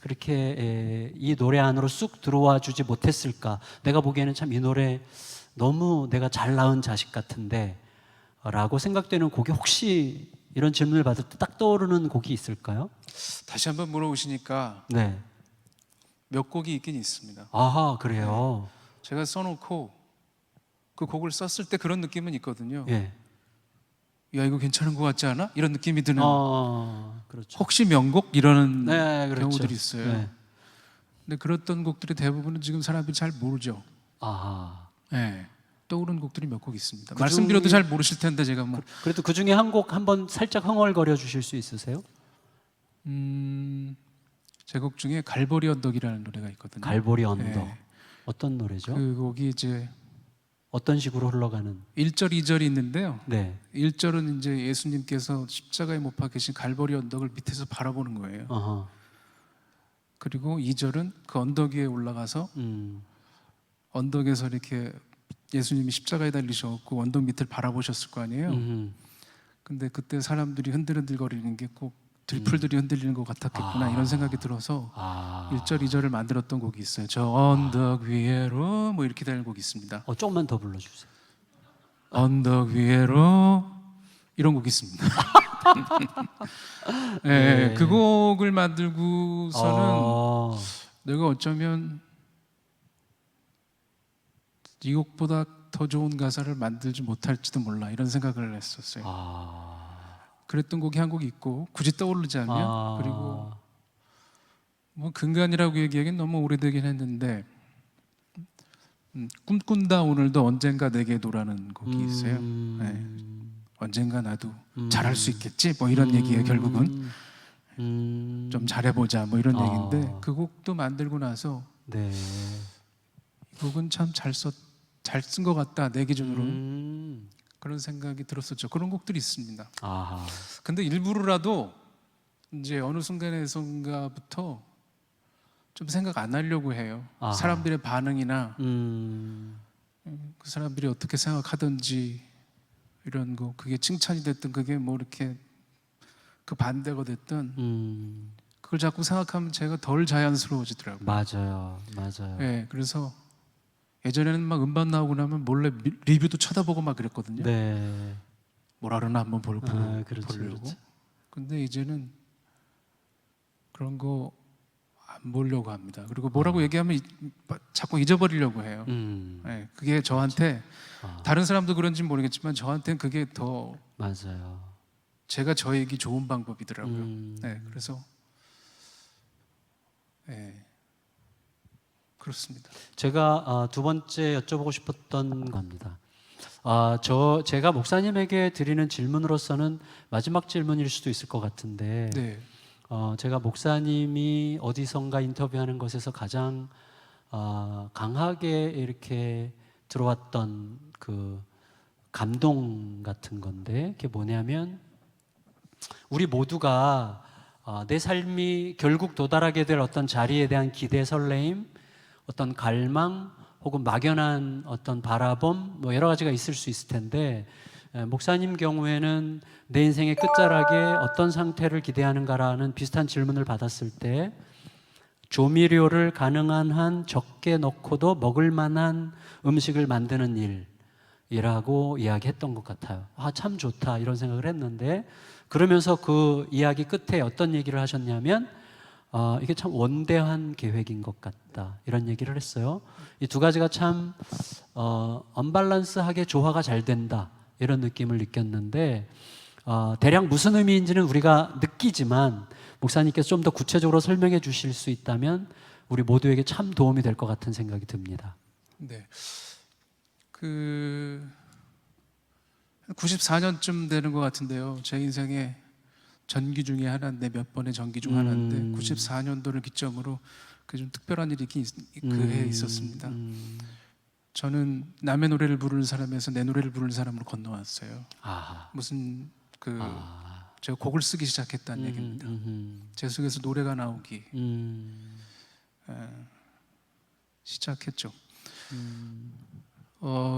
그렇게 이 노래 안으로 쑥 들어와 주지 못했을까? 내가 보기에는 참 이 노래 너무 내가 잘 낳은 자식 같은데 라고 생각되는 곡이 혹시 이런 질문을 받을 때 딱 떠오르는 곡이 있을까요? 다시 한번 물어보시니까 네. 몇 곡이 있긴 있습니다. 아하, 그래요. 제가 써놓고 그 곡을 썼을 때 그런 느낌은 있거든요. 예. 야 이거 괜찮은 것 같지 않아? 이런 느낌이 드는 그렇죠. 혹시 명곡 이러는 네, 그렇죠. 경우들이 있어요. 네. 근데 그랬던 곡들이 대부분은 지금 사람들이 잘 모르죠. 아하. 네. 떠오르는 곡들이 몇 곡 있습니다. 그 말씀드려도 중에- 잘 모르실 텐데 제가 뭐 그래도 그 중에 한 곡 한번 살짝 흥얼거려 주실 수 있으세요? 제곡 중에 갈보리 언덕이라는 노래가 있거든요. 갈보리 언덕. 네. 어떤 노래죠? 그 곡이 이제 어떤 식으로 흘러가는? 1절, 2절이 있는데요. 네. 1절은 이제 예수님께서 십자가에 못 박혀 계신 갈보리 언덕을 밑에서 바라보는 거예요. 어허. 그리고 2절은 그 언덕 위에 올라가서 언덕에서 이렇게 예수님이 십자가에 달리셔갖고 언덕 밑을 바라보셨을 거 아니에요. 근데 그때 사람들이 흔들흔들거리는 게 꼭 들풀들이 흔들리는 것 같았겠구나 이런 생각이 들어서 1절, 2절을 만들었던 곡이 있어요. 저 언덕 위에로 뭐 이렇게 되는 곡이 있습니다. 조금만 더 불러주세요. 언덕 위에로 이런 곡이 있습니다. 네, 네. 그 곡을 만들고서는 내가 어쩌면 이 곡보다 더 좋은 가사를 만들지 못할지도 몰라 이런 생각을 했었어요. 그랬던 곡이 한 곡이 있고 굳이 떠오르지 않으면 그리고 뭐 근간이라고 얘기하기엔 너무 오래되긴 했는데 꿈꾼다 오늘도 언젠가 내게도라는 곡이 있어요. 네. 언젠가 나도 잘할 수 있겠지 뭐 이런 얘기예요. 결국은 좀 잘해보자 뭐 이런 얘기인데 그 곡도 만들고 나서 네. 이 곡은 참 잘 쓴 것 같다 내 기준으로 그런 생각이 들었었죠. 그런 곡들이 있습니다. 근데 일부러라도 이제 어느 순간에선가부터 좀 생각 안 하려고 해요. 사람들의 반응이나 그 사람들이 어떻게 생각하든지 이런 거 그게 칭찬이 됐든 그게 뭐 이렇게 그 반대가 됐든 그걸 자꾸 생각하면 제가 덜 자연스러워지더라고요. 맞아요. 네, 그래서 예전에는 막 음반 나오고 나면 몰래 리뷰도 쳐다보고 막 그랬거든요. 네. 뭐라 그러나 한번 보려고. 그렇죠. 근데 이제는 그런 거 안 보려고 합니다. 그리고 뭐라고 얘기하면 자꾸 잊어버리려고 해요. 네, 그게 저한테 다른 사람도 그런지 모르겠지만 저한테는 그게 더 맞아요. 제가 저에게 좋은 방법이더라고요. 네, 그래서 네, 그렇습니다. 제가 두 번째 여쭤보고 싶었던 겁니다. 제가 목사님에게 드리는 질문으로서는 마지막 질문일 수도 있을 것 같은데, 네. 제가 목사님이 어디선가 인터뷰하는 것에서 가장 강하게 이렇게 들어왔던 그 감동 같은 건데, 그게 뭐냐면 우리 모두가 내 삶이 결국 도달하게 될 어떤 자리에 대한 기대, 설레임, 어떤 갈망 혹은 막연한 어떤 바라봄 뭐 여러 가지가 있을 수 있을 텐데 목사님 경우에는 내 인생의 끝자락에 어떤 상태를 기대하는가라는 비슷한 질문을 받았을 때 조미료를 가능한 한 적게 넣고도 먹을 만한 음식을 만드는 일이라고 이야기했던 것 같아요. 참 좋다 이런 생각을 했는데 그러면서 그 이야기 끝에 어떤 얘기를 하셨냐면 이게 참 원대한 계획인 것 같다 이런 얘기를 했어요. 이 두 가지가 참 언밸런스하게 조화가 잘 된다 이런 느낌을 느꼈는데 대략 무슨 의미인지는 우리가 느끼지만 목사님께서 좀 더 구체적으로 설명해 주실 수 있다면 우리 모두에게 참 도움이 될 것 같은 생각이 듭니다. 네. 94년쯤 되는 것 같은데요. 제 인생의 전기 중에 하나인데 몇 번의 전기 중 하나인데 94년도를 기점으로 그 좀 특별한 일이 그 해에 있었습니다. 저는 남의 노래를 부르는 사람에서 내 노래를 부르는 사람으로 건너왔어요. 무슨 제가 곡을 쓰기 시작했다는 얘기입니다. 제 속에서 노래가 나오기 시작했죠.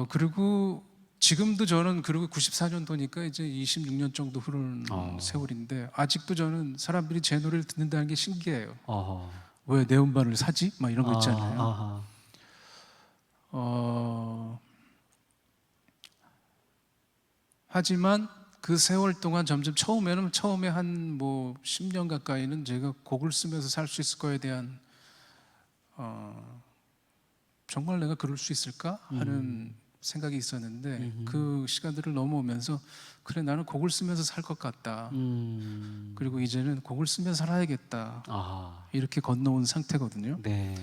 그리고 지금도 저는 그리고 94년도니까 이제 26년 정도 흐른 세월인데 아직도 저는 사람들이 제 노래를 듣는다는 게 신기해요. 왜 내 음반을 사지? 막 이런 거 있잖아요. 하지만 그 세월 동안 점점 처음에 한 뭐 10년 가까이는 제가 곡을 쓰면서 살 수 있을 거에 대한 정말 내가 그럴 수 있을까 하는 생각이 있었는데 그 시간들을 넘어오면서 그래 나는 곡을 쓰면서 살 것 같다. 그리고 이제는 곡을 쓰면서 살아야겠다. 이렇게 건너온 상태거든요. 네.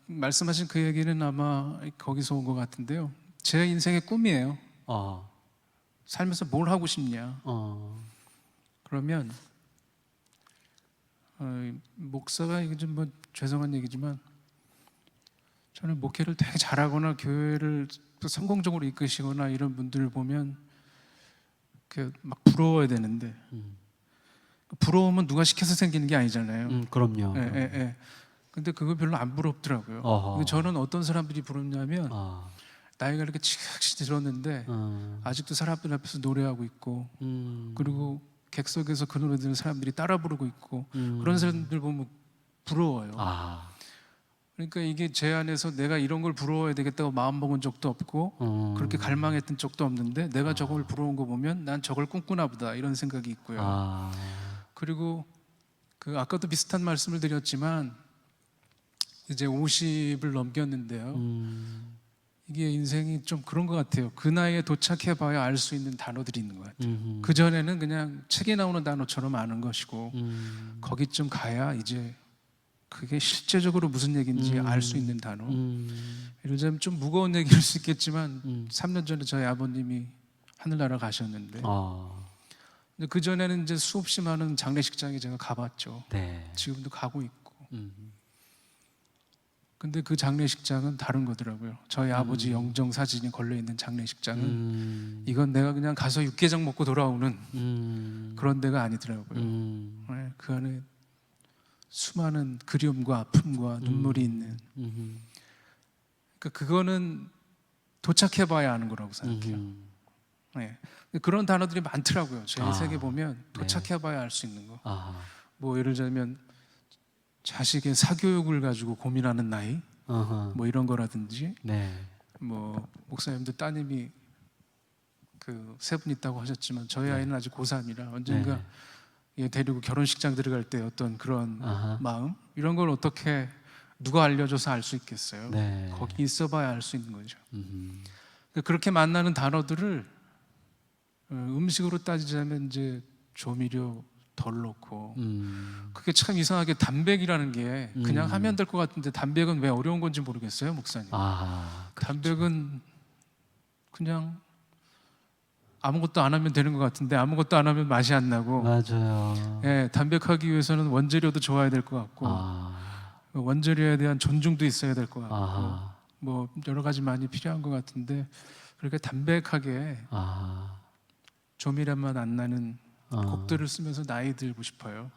말씀하신 그 얘기는 아마 거기서 온 것 같은데요. 제 인생의 꿈이에요. 어, 살면서 뭘 하고 싶냐? 어, 그러면 목사가 이게 좀 뭐 죄송한 얘기지만 저는 목회를 되게 잘하거나 교회를 또 성공적으로 이끄시거나 이런 분들을 보면 막 부러워야 되는데 부러우면 누가 시켜서 생기는 게 아니잖아요. 그럼요. 예, 예, 예. 근데 그거 별로 안 부럽더라고요. 어허. 근데 저는 어떤 사람들이 부럽냐면 아, 나이가 이렇게 지긋지 들었는데 음, 아직도 사람들 앞에서 노래하고 있고 그리고 객석에서 그 노래 듣는 사람들이 따라 부르고 있고 그런 사람들 보면 부러워요. 아, 그러니까 이게 제 안에서 내가 이런 걸 부러워야 되겠다고 마음 먹은 적도 없고 그렇게 갈망했던 적도 없는데 내가 저걸 부러운 거 보면 난 저걸 꿈꾸나 보다 이런 생각이 있고요. 아, 그리고 아까도 비슷한 말씀을 드렸지만 이제 50을 넘겼는데요. 이게 인생이 좀 그런 것 같아요. 그 나이에 도착해봐야 알 수 있는 단어들이 있는 것 같아요. 그 전에는 그냥 책에 나오는 단어처럼 아는 것이고 거기쯤 가야 이제 그게 실제적으로 무슨 얘기인지 알 수 있는 단어. 예를 들자면 좀 무거운 얘기일 수 있겠지만 3년 전에 저희 아버님이 하늘나라 가셨는데 근데 그 전에는 이제 수없이 많은 장례식장에 제가 가봤죠. 네. 지금도 가고 있고. 근데 그 장례식장은 다른 거더라고요. 저희 아버지 영정 사진이 걸려 있는 장례식장은 이건 내가 그냥 가서 육개장 먹고 돌아오는 그런 데가 아니더라고요. 네, 그 안에 수많은 그리움과 아픔과 눈물이 있는. 그러니까 그거는 도착해봐야 아는 거라고 생각해요. 네. 그런 단어들이 많더라고요. 제 인생에 보면 도착해봐야 알 수 있는 거. 뭐 예를 들면 자식의 사교육을 가지고 고민하는 나이, 뭐 이런 거라든지, 네. 뭐 목사님도 따님이 세 분 있다고 하셨지만 저희 아이는 아직 고3이라 언젠가 얘 데리고 결혼식장 들어갈 때 어떤 그런 마음 이런 걸 어떻게 누가 알려줘서 알 수 있겠어요? 네. 거기 있어봐야 알 수 있는 거죠. 그렇게 만나는 단어들을 음식으로 따지자면 이제 조미료 덜 넣고 그게 참 이상하게 단백이라는 게 그냥 하면 될 것 같은데 단백은 왜 어려운 건지 모르겠어요, 목사님. 단백은 그냥 아무것도 안 하면 되는 것 같은데 아무것도 안 하면 맛이 안 나고 맞아요. 예, 담백하기 위해서는 원재료도 좋아야 될 것 같고 원재료에 대한 존중도 있어야 될 것 같고 뭐 여러 가지 많이 필요한 것 같은데 그렇게 담백하게 조미료만 안 나는 곡들을 쓰면서 나이 들고 싶어요.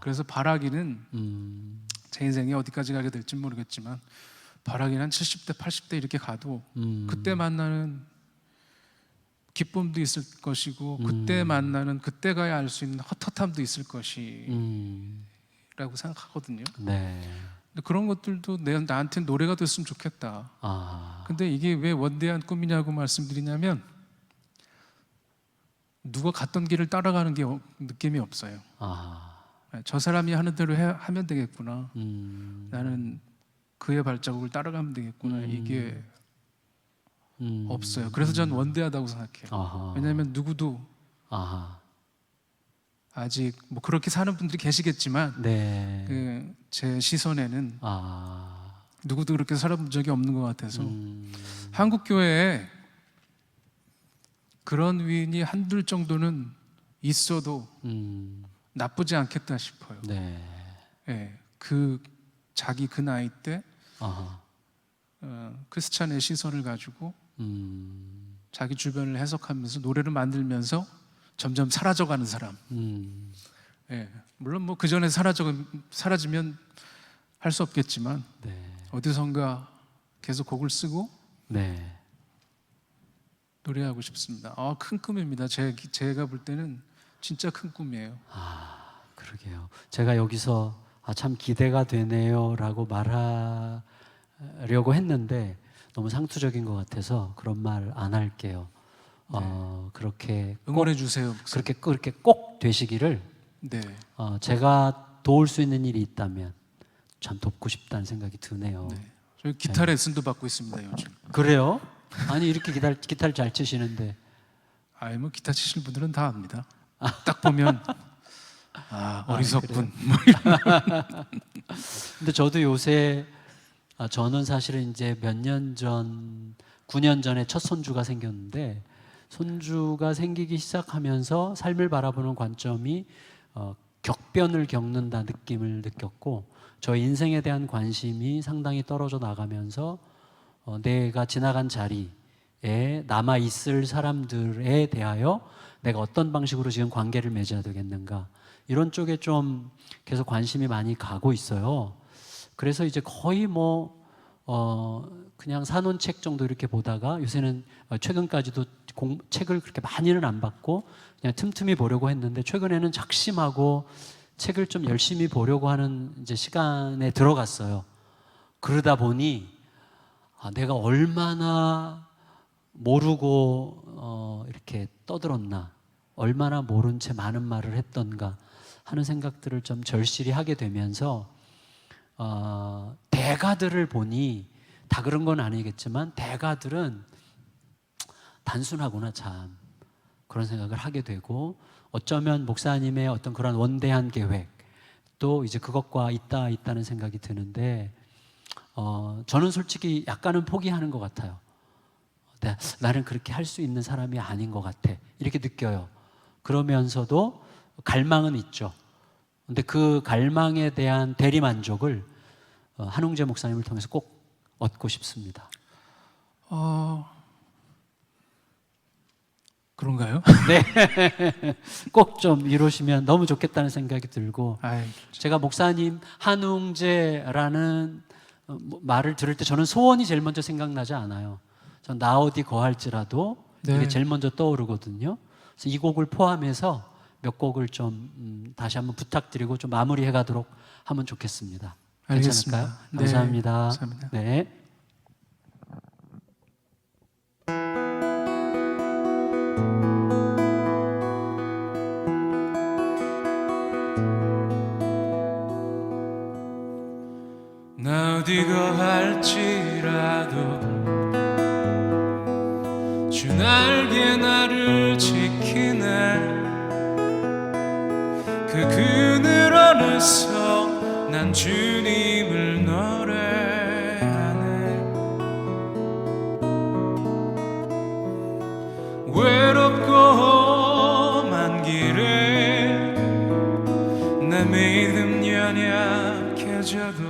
그래서 바라기는 제 인생이 어디까지 가게 될지 모르겠지만 바라기는 한 70대 80대 이렇게 가도 그때 만나는 기쁨도 있을 것이고 그때 만나는 그때 가야 알 수 있는 헛헛함도 있을 것이라고 생각하거든요. 네. 근데 그런 것들도 나한테 노래가 됐으면 좋겠다. 근데 이게 왜 원대한 꿈이냐고 말씀드리냐면 누가 갔던 길을 따라가는 게 느낌이 없어요. 저 사람이 하는 대로 하면 되겠구나. 나는 그의 발자국을 따라가면 되겠구나. 이게 없어요. 그래서 전 원대하다고 생각해요. 왜냐하면 누구도 아직 뭐 그렇게 사는 분들이 계시겠지만 네. 제 시선에는 누구도 그렇게 살아본 적이 없는 것 같아서 한국 교회에 그런 위인이 한둘 정도는 있어도 나쁘지 않겠다 싶어요. 네. 예, 자기 그 나이 때 크리스찬의 시선을 가지고 자기 주변을 해석하면서 노래를 만들면서 점점 사라져가는 사람. 예, 물론 뭐 그 전에 사라지면 할 수 없겠지만 어디선가 계속 곡을 쓰고 노래하고 싶습니다. 큰 꿈입니다. 제가 볼 때는 진짜 큰 꿈이에요. 그러게요. 제가 여기서 참 기대가 되네요라고 말하려고 했는데 너무 상투적인 것 같아서 그런 말 안 할게요. 그렇게 응원해 주세요. 그렇게 꼭 되시기를 네. 제가 도울 수 있는 일이 있다면 참 돕고 싶다는 생각이 드네요. 네. 저희 기타 레슨도 받고 있습니다 요즘. 그래요? 아니 이렇게 기타를 잘 치시는데. 뭐 기타 치시는 분들은 다 압니다. 딱 보면 어리석군. 근데 저도 요새 저는 사실은 이제 몇 년 전 9년 전에 첫 손주가 생겼는데, 손주가 생기기 시작하면서 삶을 바라보는 관점이 격변을 겪는다 느낌을 느꼈고, 저의 인생에 대한 관심이 상당히 떨어져 나가면서 내가 지나간 자리에 남아있을 사람들에 대하여 내가 어떤 방식으로 지금 관계를 맺어야 되겠는가, 이런 쪽에 좀 계속 관심이 많이 가고 있어요. 그래서 이제 거의 그냥 산원책 정도 이렇게 보다가, 요새는 최근까지도 책을 그렇게 많이는 안 받고 그냥 틈틈이 보려고 했는데, 최근에는 작심하고 책을 좀 열심히 보려고 하는 이제 시간에 들어갔어요. 그러다 보니 내가 얼마나 모르고 이렇게 떠들었나, 얼마나 모른 채 많은 말을 했던가 하는 생각들을 좀 절실히 하게 되면서, 대가들을 보니, 다 그런 건 아니겠지만 대가들은 단순하구나, 참, 그런 생각을 하게 되고, 어쩌면 목사님의 어떤 그런 원대한 계획 또 이제 그것과 있다는 생각이 드는데, 저는 솔직히 약간은 포기하는 것 같아요. 나는 그렇게 할 수 있는 사람이 아닌 것 같아, 이렇게 느껴요. 그러면서도 갈망은 있죠. 근데 그 갈망에 대한 대리만족을 한웅재 목사님을 통해서 꼭 얻고 싶습니다. 그런가요? 네. 꼭 좀 이루시면 너무 좋겠다는 생각이 들고, 제가 목사님 한웅재라는 말을 들을 때 저는 소원이 제일 먼저 생각나지 않아요. 전 나 어디 거할지라도 이게 제일 먼저 떠오르거든요. 그래서 이 곡을 포함해서 몇 곡을 좀 다시 한번 부탁드리고 좀 마무리해 가도록 하면 좋겠습니다. 알겠습니다. 괜찮을까요? 감사합니다. 감사합니다. 네. 나 어디 거할지라도 주 날개 나를 지키네. 그 그늘 안에서 난 주님을 노래하네. 외롭고만 길에 내 믿음 연약해져도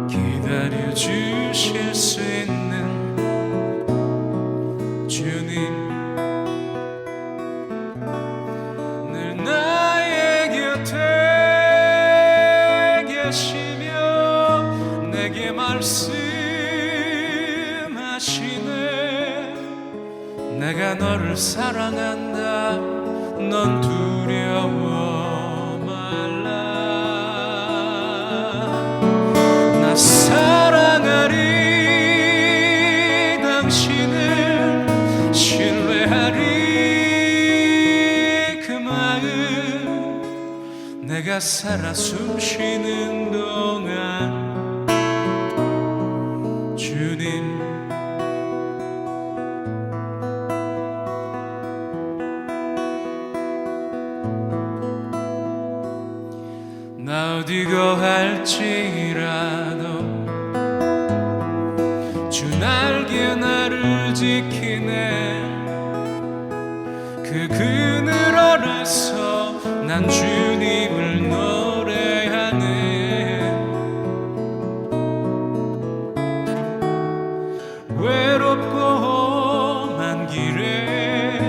기다려 주실 수 있는 주님, 늘 나의 곁에 계시며 내게 말씀하시네. 내가 너를 사랑한다, 넌 두려워 말라. 나 사랑하리, 당신을 신뢰하리. 그 마음 내가 살아 숨쉬는 동안 주님, 나 어디 거할지라도 주 날개 나를 지키네. 그 그늘 아래서 난 주님을 노래하네. 외롭고만 길에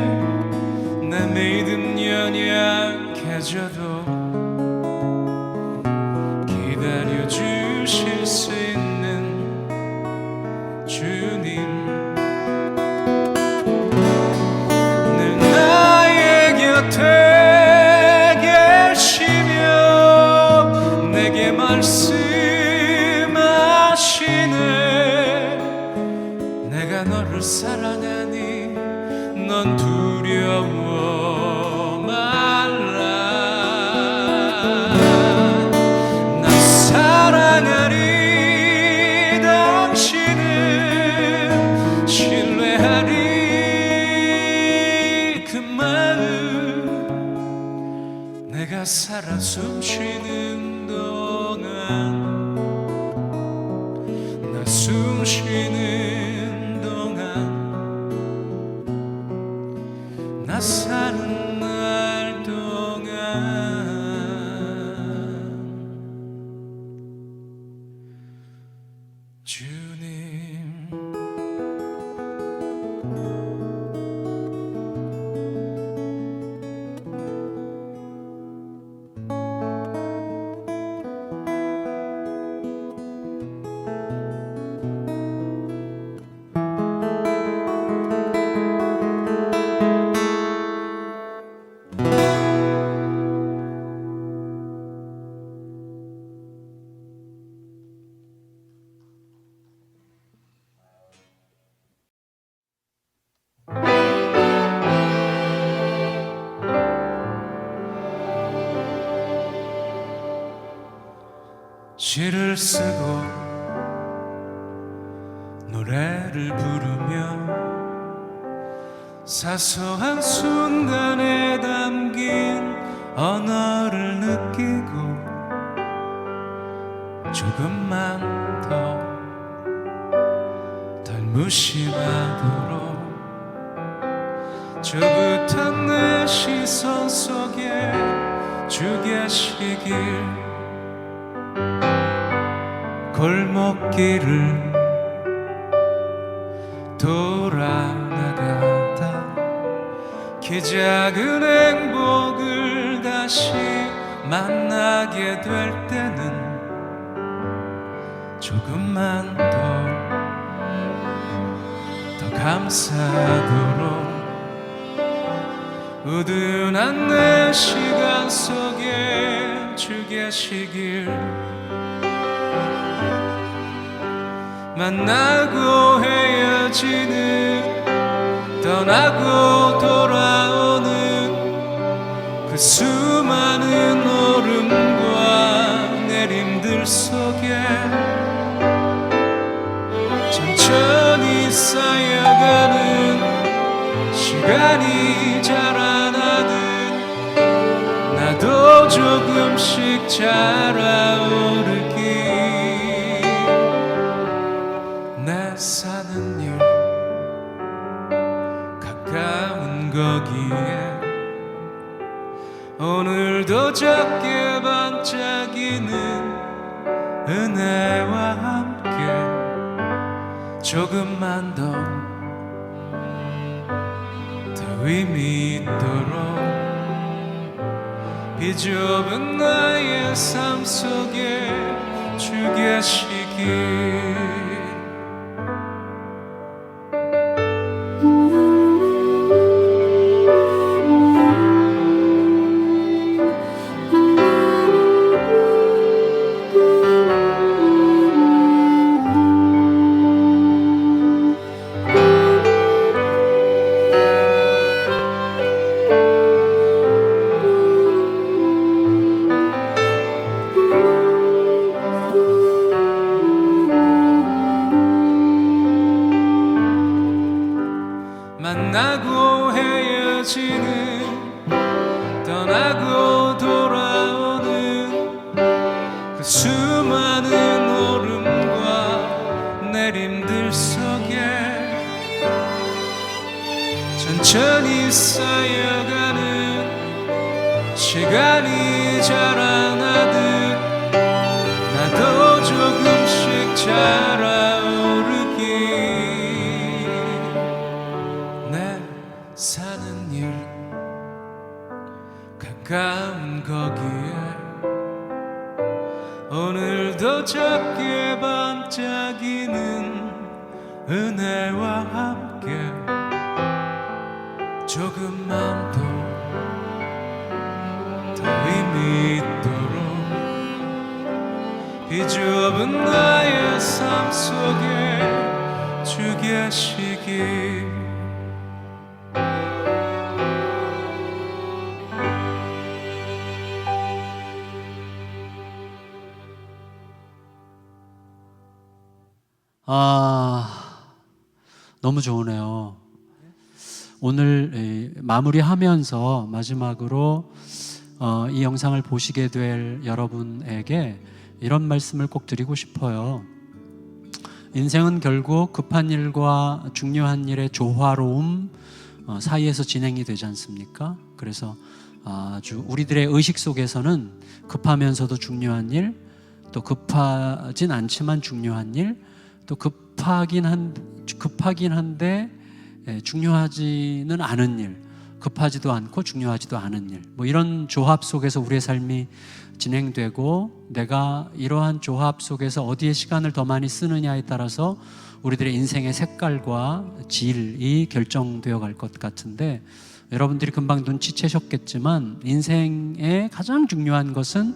내 믿음 연약해져도 기다려 주실 수 있는 주님, 늘 나의 곁에 계시며 내게 말씀하시네. 내가 너를 사랑하니 넌 두려워 말라. 나 사랑하리, 당신을 신뢰하리. 그 마음 내가 살아 숨쉬는 동안 나 숨쉬는 시를 쓰고 노래를 부르며 사소한 순간에 담긴 언어를 느끼고 조금만 덜 무심하도록 저긋한 내 시선 속에 주 계시길 골목길을 돌아나가다 그 작은 행복을 다시 만나게 될 때는 조금만 더 감사하도록 우둔한 내 시간 속에 주 계시길 만나고 헤어지는 떠나고 돌아오는 그 수많은 오름과 내림들 속에 천천히 쌓여가는 시간이 자라나듯 나도 조금씩 자라오르기 내 사는 일 가까운 거기에 오늘도 작게 반짝이는 은혜와 함께 조금만 더 의미 있도록 비좁은 나의 삶 속에 주 계시길 만나고 헤어지는 떠나고 돌아오는 그 수많은 오름과 내림들 속에 천천히 쌓여가는 시간이 자라나듯 나도 조금씩 자라오르기 사는 일 가까운 거기에 오늘도 작게 반짝이는 은혜와 함께 조금만 더 의미 있도록 비좁은 나의 삶 속에 주 계시길 너무 좋으네요. 오늘 마무리하면서 마지막으로 이 영상을 보시게 될 여러분에게 이런 말씀을 꼭 드리고 싶어요. 인생은 결국 급한 일과 중요한 일의 조화로움 사이에서 진행이 되지 않습니까? 그래서 아주 우리들의 의식 속에서는 급하면서도 중요한 일, 또 급하진 않지만 중요한 일, 또 급하긴 한데 중요하지는 않은 일, 급하지도 않고 중요하지도 않은 일, 뭐 이런 조합 속에서 우리의 삶이 진행되고 내가 이러한 조합 속에서 어디에 시간을 더 많이 쓰느냐에 따라서 우리들의 인생의 색깔과 질이 결정되어 갈 것 같은데, 여러분들이 금방 눈치채셨겠지만 인생의 가장 중요한 것은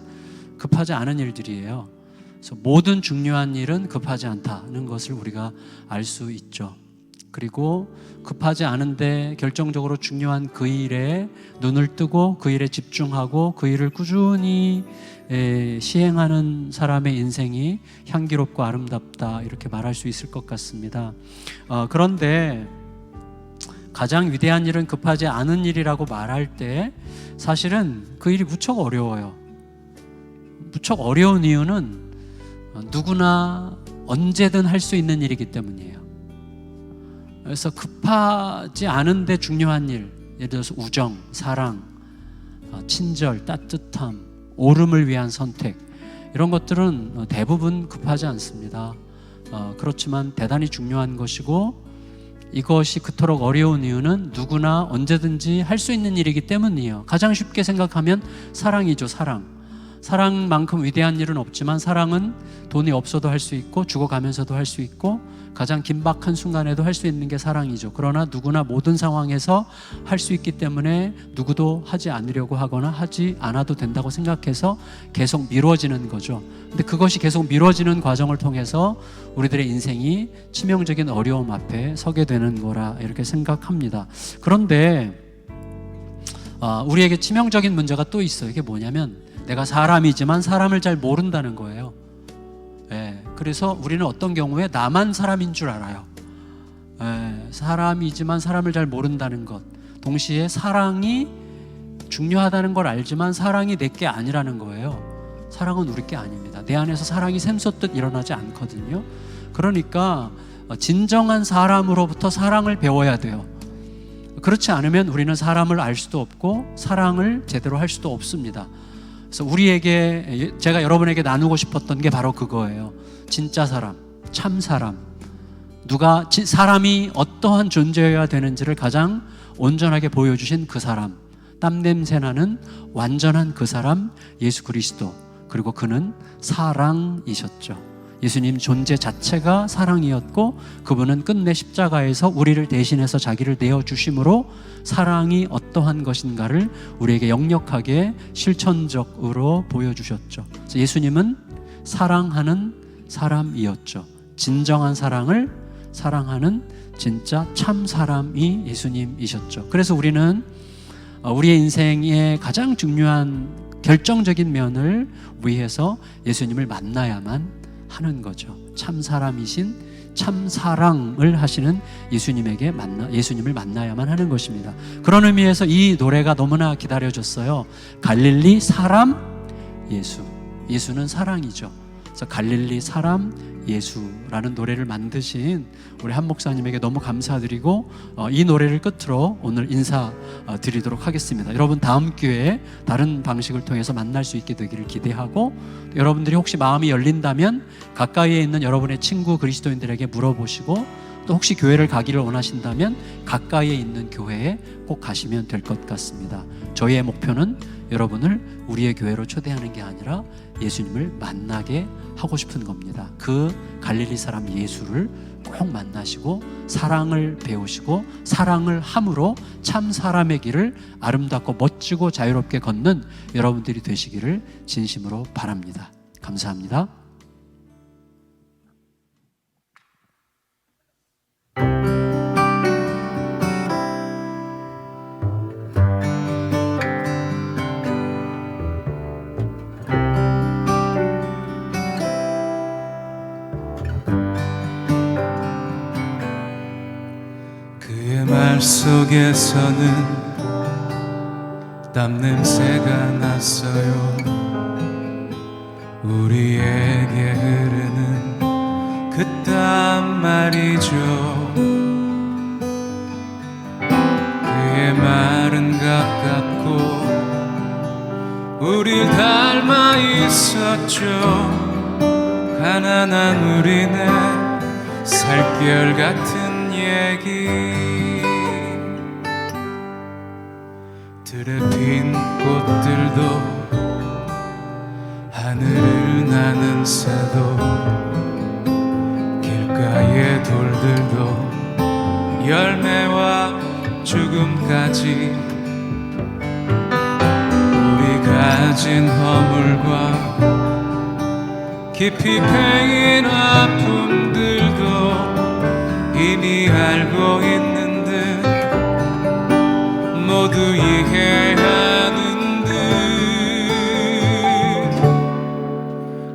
급하지 않은 일들이에요. 그래서 모든 중요한 일은 급하지 않다는 것을 우리가 알 수 있죠. 그리고 급하지 않은데 결정적으로 중요한 그 일에 눈을 뜨고 그 일에 집중하고 그 일을 꾸준히 시행하는 사람의 인생이 향기롭고 아름답다, 이렇게 말할 수 있을 것 같습니다. 그런데 가장 위대한 일은 급하지 않은 일이라고 말할 때 사실은 그 일이 무척 어려워요. 무척 어려운 이유는 누구나 언제든 할 수 있는 일이기 때문이에요. 그래서 급하지 않은데 중요한 일, 예를 들어서 우정, 사랑, 친절, 따뜻함, 옳음을 위한 선택, 이런 것들은 대부분 급하지 않습니다. 그렇지만 대단히 중요한 것이고, 이것이 그토록 어려운 이유는 누구나 언제든지 할 수 있는 일이기 때문이에요. 가장 쉽게 생각하면 사랑이죠. 사랑만큼 위대한 일은 없지만 사랑은 돈이 없어도 할 수 있고 죽어가면서도 할 수 있고 가장 긴박한 순간에도 할 수 있는 게 사랑이죠. 그러나 누구나 모든 상황에서 할 수 있기 때문에 누구도 하지 않으려고 하거나 하지 않아도 된다고 생각해서 계속 미뤄지는 거죠. 근데 그것이 계속 미뤄지는 과정을 통해서 우리들의 인생이 치명적인 어려움 앞에 서게 되는 거라 이렇게 생각합니다. 그런데 우리에게 치명적인 문제가 또 있어요. 이게 뭐냐면 내가 사람이지만 사람을 잘 모른다는 거예요. 그래서 우리는 어떤 경우에 나만 사람인 줄 알아요. 사람이지만 사람을 잘 모른다는 것, 동시에 사랑이 중요하다는 걸 알지만 사랑이 내 게 아니라는 거예요. 사랑은 우리 게 아닙니다. 내 안에서 사랑이 샘솟듯 일어나지 않거든요. 그러니까 진정한 사람으로부터 사랑을 배워야 돼요. 그렇지 않으면 우리는 사람을 알 수도 없고 사랑을 제대로 할 수도 없습니다. 그래서 우리에게, 제가 여러분에게 나누고 싶었던 게 바로 그거예요. 진짜 사람, 참 사람, 사람이 어떠한 존재여야 되는지를 가장 온전하게 보여주신 그 사람, 땀냄새 나는 완전한 그 사람, 예수 그리스도. 그리고 그는 사랑이셨죠. 예수님 존재 자체가 사랑이었고 그분은 끝내 십자가에서 우리를 대신해서 자기를 내어주심으로 사랑이 어떠한 것인가를 우리에게 역력하게 실천적으로 보여주셨죠. 그래서 예수님은 사랑하는 사람이었죠. 진정한 사랑을 사랑하는 진짜 참 사람이 예수님이셨죠. 그래서 우리는 우리의 인생의 가장 중요한 결정적인 면을 위해서 예수님을 만나야만 하는 거죠. 참 사람이신 참 사랑을 하시는 예수님을 만나야만 하는 것입니다. 그런 의미에서 이 노래가 너무나 기다려졌어요. 갈릴리 사람 예수. 예수는 사랑이죠. 그래서 갈릴리 사람 예수라는 노래를 만드신 우리 한 목사님에게 너무 감사드리고 이 노래를 끝으로 오늘 인사드리도록 하겠습니다. 여러분 다음 기회에 다른 방식을 통해서 만날 수 있게 되기를 기대하고, 여러분들이 혹시 마음이 열린다면 가까이에 있는 여러분의 친구 그리스도인들에게 물어보시고, 또 혹시 교회를 가기를 원하신다면 가까이에 있는 교회에 꼭 가시면 될 것 같습니다. 저희의 목표는 여러분을 우리의 교회로 초대하는 게 아니라 예수님을 만나게 하고 싶은 겁니다. 그 갈릴리 사람 예수를 꼭 만나시고 사랑을 배우시고 사랑을 함으로 참 사람의 길을 아름답고 멋지고 자유롭게 걷는 여러분들이 되시기를 진심으로 바랍니다. 감사합니다. 말 속에서는 땀 냄새가 났어요. 우리에게 흐르는 그 땀 말이죠. 그의 말은 가깝고 우릴 닮아 있었죠. 가난한 우리네 살결 같은 얘기, 들에 핀 꽃들도 하늘을 나는 새도 길가의 돌들도 열매와 죽음까지 우리 가진 허물과 깊이 패인 아픔들도 이미 알고 있는 듯 모두 이해하는 듯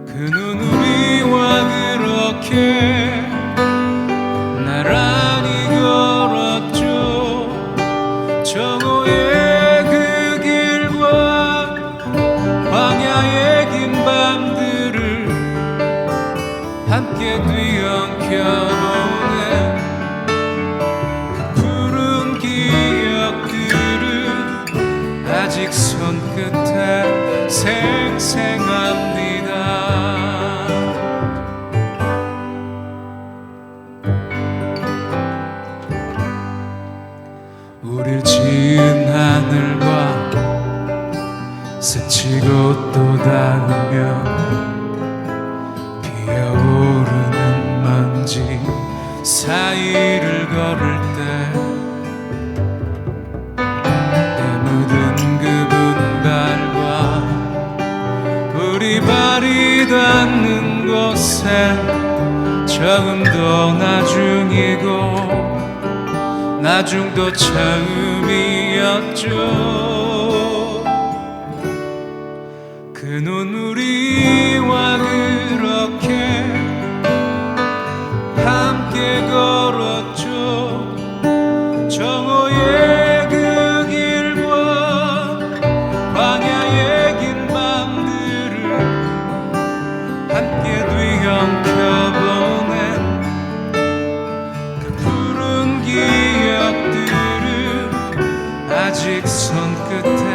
그 눈우리와 그렇게 나란히 걸었죠. 정오의 그 길과 광야의 긴 밤들을 함께 뒤엉켜보네. 그 푸른 기억들은 아직 손끝에 생생합니다. 우릴 지은 하늘과 스치고 또 닿으며 피어오르는 먼지 사이를 걸을 때 때 묻은 그 분발과 우리 발이 닿는 곳에 처음도 나중이고 나중도 처음이었죠. 그 눈우리와 그렇게 함께 걸었죠. 정오의 그 길과 광야의 긴 밤들을 함께 뒤엉켜보낸 그 푸른 기억들은 아직 손끝에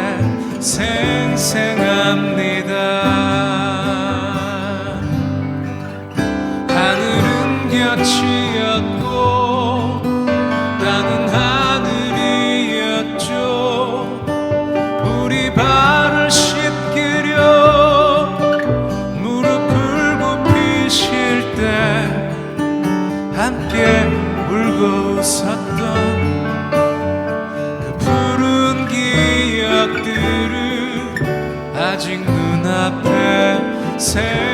생생합니다. 하늘은 곁이었고 땅은 하늘이었죠. 우리 발을 씻기려 무릎을 굽히실 때 함께 울고 웃었던 그 푸른 기억들은 아직 눈앞에 생생합니다.